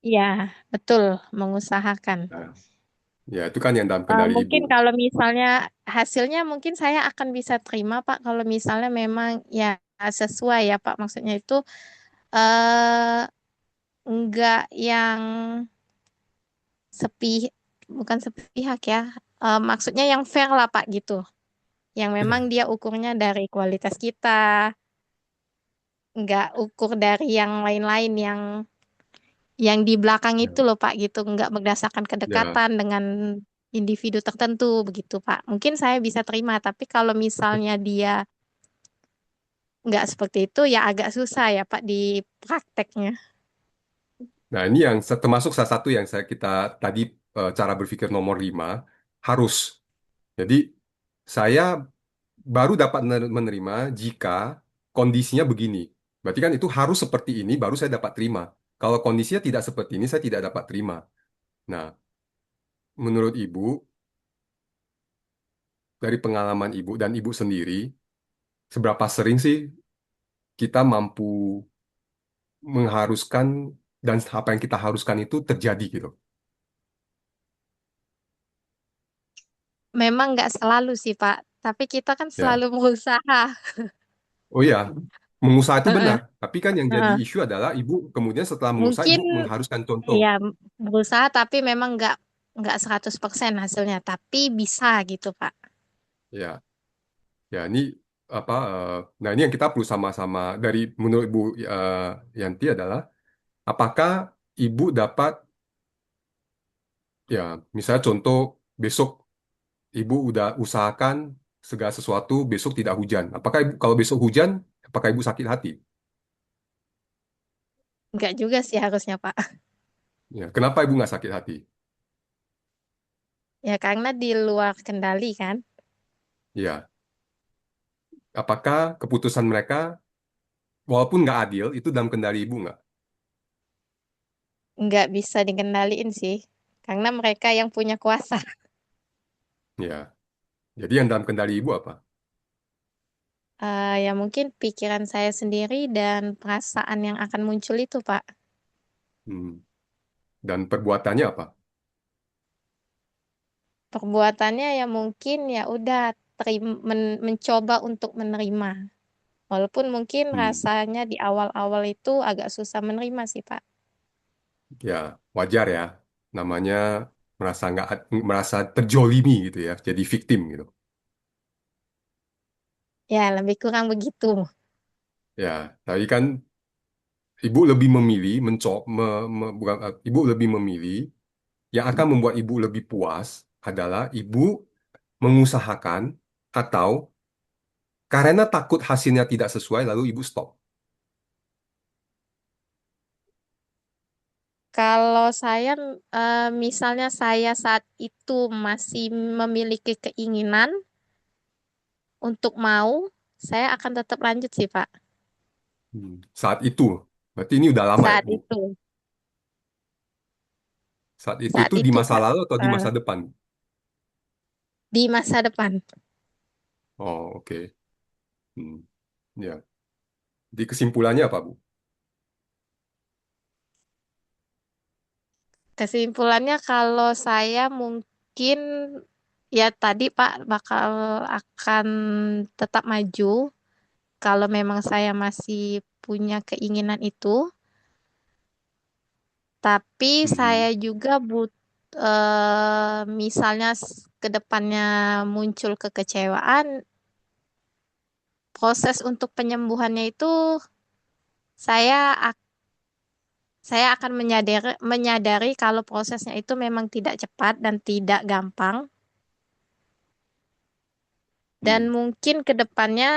Iya betul mengusahakan. Nah, ya itu kan yang dalam kendali Ibu. Mungkin kalau misalnya hasilnya mungkin saya akan bisa terima Pak kalau misalnya memang ya sesuai ya Pak maksudnya itu eh enggak yang sepi bukan sepihak ya. Maksudnya yang fair lah Pak, gitu. Yang memang dia ukurnya dari kualitas kita, nggak ukur dari yang lain-lain yang di belakang Ya, itu loh Pak gitu, nggak berdasarkan ya. kedekatan dengan individu tertentu begitu Pak. Mungkin saya bisa terima, tapi kalau misalnya dia nggak seperti itu ya agak susah ya Pak di prakteknya. Nah, ini yang termasuk salah satu yang kita tadi cara berpikir nomor 5 harus. Jadi saya baru dapat menerima jika kondisinya begini. Berarti kan itu harus seperti ini baru saya dapat terima. Kalau kondisinya tidak seperti ini saya tidak dapat terima. Nah, menurut Ibu dari pengalaman Ibu dan Ibu sendiri, seberapa sering sih kita mampu mengharuskan dan apa yang kita haruskan itu terjadi gitu? Memang nggak selalu sih Pak, tapi kita kan Ya. selalu berusaha. Oh iya, mengusaha itu Heeh, benar. Tapi kan yang jadi heeh. isu adalah Ibu kemudian setelah mengusaha Mungkin Ibu mengharuskan contoh. ya berusaha tapi memang nggak 100% hasilnya, tapi bisa gitu Pak. Ya, ya ini apa? Nah ini yang kita perlu sama-sama dari menurut Bu Yanti adalah apakah Ibu dapat ya misalnya contoh besok Ibu udah usahakan segala sesuatu besok tidak hujan. Apakah Ibu kalau besok hujan apakah Ibu sakit hati? Nggak juga sih harusnya Pak. Ya, kenapa Ibu nggak sakit hati? Ya karena di luar kendali kan, Ya, apakah keputusan mereka walaupun nggak adil itu dalam kendali Ibu nggak? nggak bisa dikendaliin sih, karena mereka yang punya kuasa. Ya, jadi yang dalam kendali Ibu apa? Ya mungkin pikiran saya sendiri dan perasaan yang akan muncul itu Pak. Hmm. Dan perbuatannya apa? Perbuatannya ya mungkin ya udah mencoba untuk menerima. Walaupun mungkin Hmm. rasanya di awal-awal itu agak susah menerima sih Pak. Ya, wajar ya. Namanya merasa nggak merasa terjolimi gitu ya, jadi victim gitu. Ya lebih kurang begitu. Ya, tapi kan ibu lebih memilih bukan, ibu lebih memilih yang akan membuat ibu lebih puas adalah ibu mengusahakan atau karena takut hasilnya tidak sesuai lalu ibu stop. Kalau saya misalnya saya saat itu masih memiliki keinginan untuk mau, saya akan tetap lanjut sih Pak. Saat itu, berarti ini udah lama ya, Saat Bu. itu, Saat itu saat tuh di itu masa Pak. lalu atau di Eh, masa depan? di masa depan. Oh, oke. Hmm, ya. Di kesimpulannya apa, Bu? Kesimpulannya kalau saya mungkin ya tadi Pak bakal akan tetap maju kalau memang saya masih punya keinginan itu, tapi saya Hmm, juga misalnya ke depannya muncul kekecewaan, proses untuk penyembuhannya itu saya ak- saya akan menyadari kalau prosesnya itu memang tidak cepat dan tidak gampang. Dan hmm, mungkin ke depannya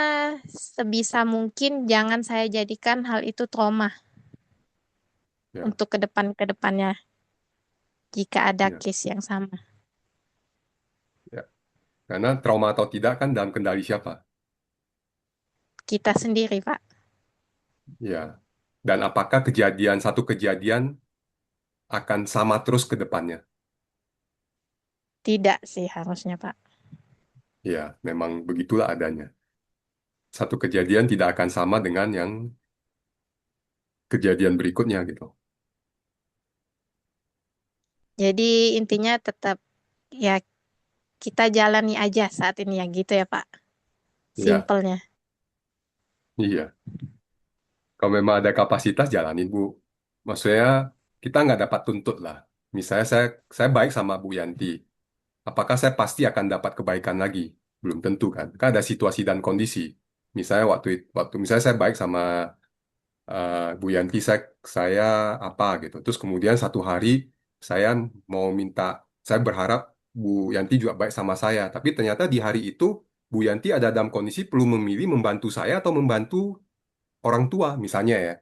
sebisa mungkin jangan saya jadikan hal itu trauma ya, untuk ke depannya jika ada ya, case yang sama. ya. Karena trauma atau tidak kan dalam kendali siapa? Kita sendiri, Pak. Ya. Dan apakah satu kejadian akan sama terus ke depannya? Tidak sih harusnya, Pak. Ya, memang begitulah adanya. Satu kejadian tidak akan sama dengan yang kejadian berikutnya gitu. Jadi intinya tetap ya kita jalani aja saat ini ya gitu ya, Pak. Ya, Simpelnya. iya. Kalau memang ada kapasitas jalanin Bu. Maksudnya kita nggak dapat tuntut lah. Misalnya saya baik sama Bu Yanti. Apakah saya pasti akan dapat kebaikan lagi? Belum tentu kan. Kan ada situasi dan kondisi. Misalnya waktu misalnya saya baik sama Bu Yanti, saya apa gitu. Terus kemudian satu hari saya mau minta, saya berharap Bu Yanti juga baik sama saya. Tapi ternyata di hari itu Bu Yanti ada dalam kondisi perlu memilih membantu saya atau membantu orang tua misalnya ya.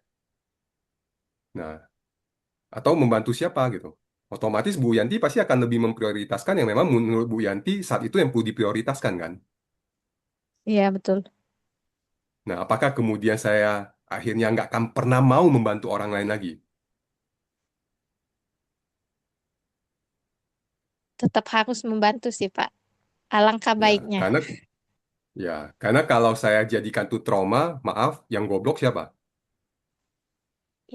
Nah, atau membantu siapa gitu. Otomatis Bu Yanti pasti akan lebih memprioritaskan yang memang menurut Bu Yanti saat itu yang perlu diprioritaskan kan. Iya, betul. Nah, apakah kemudian saya akhirnya nggak akan pernah mau membantu orang lain lagi? Tetap harus membantu sih, Pak. Alangkah Ya, baiknya. karena kalau saya jadikan itu trauma, maaf, yang goblok siapa?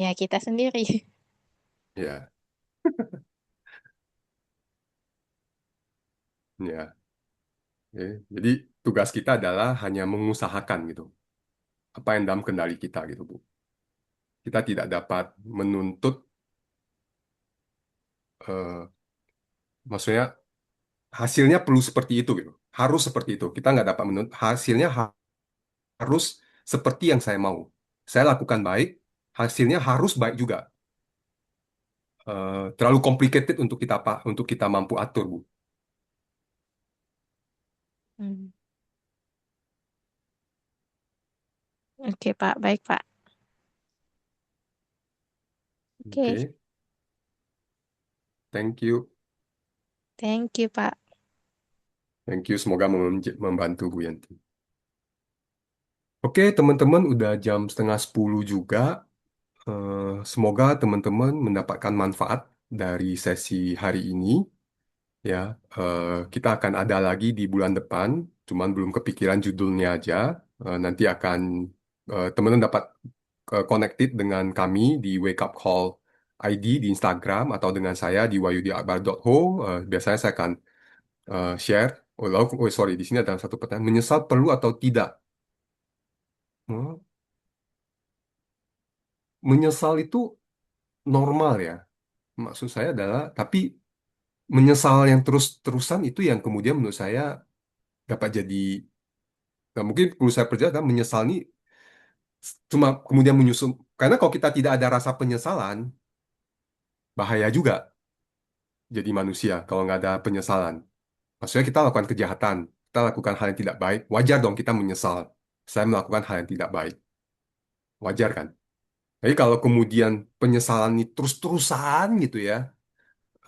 Ya, kita sendiri. Ya, ya. Oke. Jadi tugas kita adalah hanya mengusahakan gitu, apa yang dalam kendali kita gitu, Bu. Kita tidak dapat menuntut, maksudnya hasilnya perlu seperti itu gitu, harus seperti itu. Kita nggak dapat menuntut hasilnya harus seperti yang saya mau. Saya lakukan baik, hasilnya harus baik juga. Terlalu complicated untuk kita mampu atur, Bu. Hmm. Oke, Pak. Baik, Pak. Oke. Oke, thank you, Thank you, Pak. thank you. Semoga membantu Bu Yanti. Oke, teman-teman, udah jam setengah 10 juga. Semoga teman-teman mendapatkan manfaat dari sesi hari ini. Ya, kita akan ada lagi di bulan depan, cuman belum kepikiran judulnya aja. Nanti akan teman-teman dapat connected dengan kami di Wake Up Call ID di Instagram atau dengan saya di wayudiakbar.ho. Biasanya saya akan share. Sorry, di sini ada satu pertanyaan. Menyesal perlu atau tidak? Hmm, Menyesal itu normal ya. Maksud saya adalah, tapi menyesal yang terus-terusan itu yang kemudian menurut saya dapat jadi, nah mungkin perlu saya perjelas adalah menyesal ini cuma kemudian menyusun, karena kalau kita tidak ada rasa penyesalan, bahaya juga jadi manusia kalau nggak ada penyesalan. Maksudnya kita lakukan kejahatan, kita lakukan hal yang tidak baik, wajar dong kita menyesal. Saya melakukan hal yang tidak baik, wajar kan? Jadi kalau kemudian penyesalan ini terus-terusan gitu ya,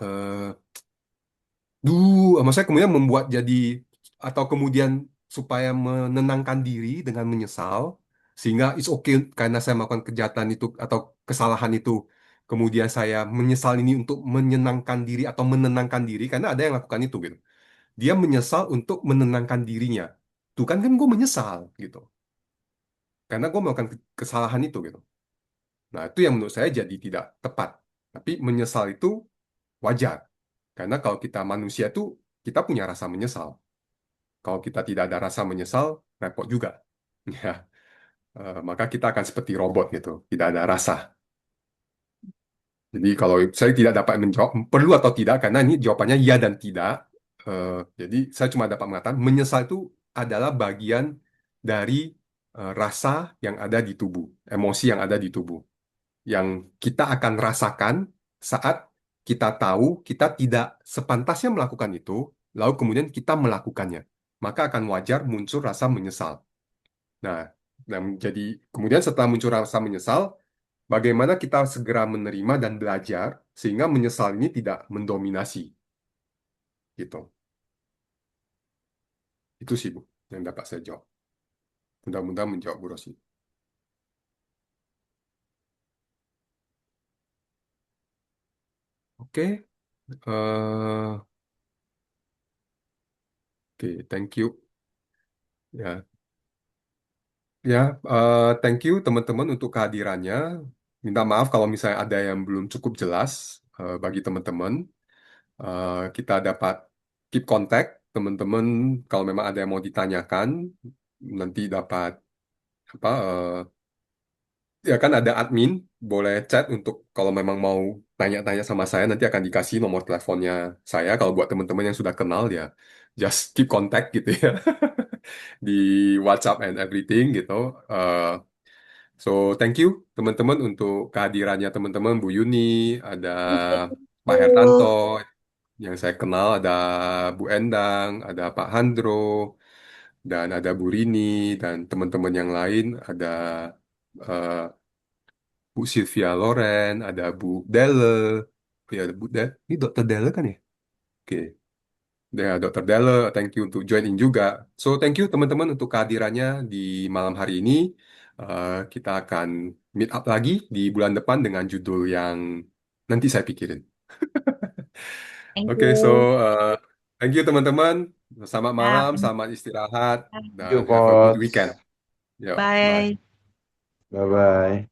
eh, maksudnya kemudian membuat jadi atau kemudian supaya menenangkan diri dengan menyesal sehingga it's okay karena saya melakukan kejahatan itu atau kesalahan itu kemudian saya menyesal ini untuk menyenangkan diri atau menenangkan diri karena ada yang lakukan itu gitu. Dia menyesal untuk menenangkan dirinya. Tuh kan kan gue menyesal gitu karena gue melakukan kesalahan itu gitu. Nah, itu yang menurut saya jadi tidak tepat. Tapi menyesal itu wajar. Karena kalau kita manusia itu kita punya rasa menyesal. Kalau kita tidak ada rasa menyesal, repot juga. Ya, maka kita akan seperti robot gitu, tidak ada rasa. Jadi kalau saya tidak dapat menjawab perlu atau tidak, karena ini jawabannya ya dan tidak. Jadi saya cuma dapat mengatakan menyesal itu adalah bagian dari rasa yang ada di tubuh, emosi yang ada di tubuh, yang kita akan rasakan saat kita tahu kita tidak sepantasnya melakukan itu, lalu kemudian kita melakukannya. Maka akan wajar muncul rasa menyesal. Nah, dan jadi kemudian setelah muncul rasa menyesal, bagaimana kita segera menerima dan belajar sehingga menyesal ini tidak mendominasi, gitu. Itu sih Bu, yang dapat saya jawab. Mudah-mudahan menjawab Bu Rosi. Oke, oke, thank you. Ya, ya, thank you teman-teman untuk kehadirannya. Minta maaf kalau misalnya ada yang belum cukup jelas bagi teman-teman. Kita dapat keep contact teman-teman kalau memang ada yang mau ditanyakan nanti dapat apa ya kan ada admin boleh chat untuk kalau memang mau tanya-tanya sama saya nanti akan dikasih nomor teleponnya saya kalau buat teman-teman yang sudah kenal ya just keep contact gitu ya di WhatsApp and everything gitu. Eh, So, thank you teman-teman untuk kehadirannya teman-teman, Bu Yuni, ada Pak Hertanto, yang saya kenal ada Bu Endang, ada Pak Handro, dan ada Bu Rini, dan teman-teman yang lain, ada eh, Bu Sylvia Loren, ada Bu Delle, ya ada Bu Delle, ini Dokter Delle kan ya? Oke, ya Dokter Delle, thank you untuk join in juga. So, thank you teman-teman untuk kehadirannya di malam hari ini. Kita akan meet up lagi di bulan depan dengan judul yang nanti saya pikirin. Thank Oke, so you. thank you teman-teman. Selamat Ya, malam, selamat istirahat, Yuk, dan have a good coach. weekend. Yo, bye. bye. Bye-bye.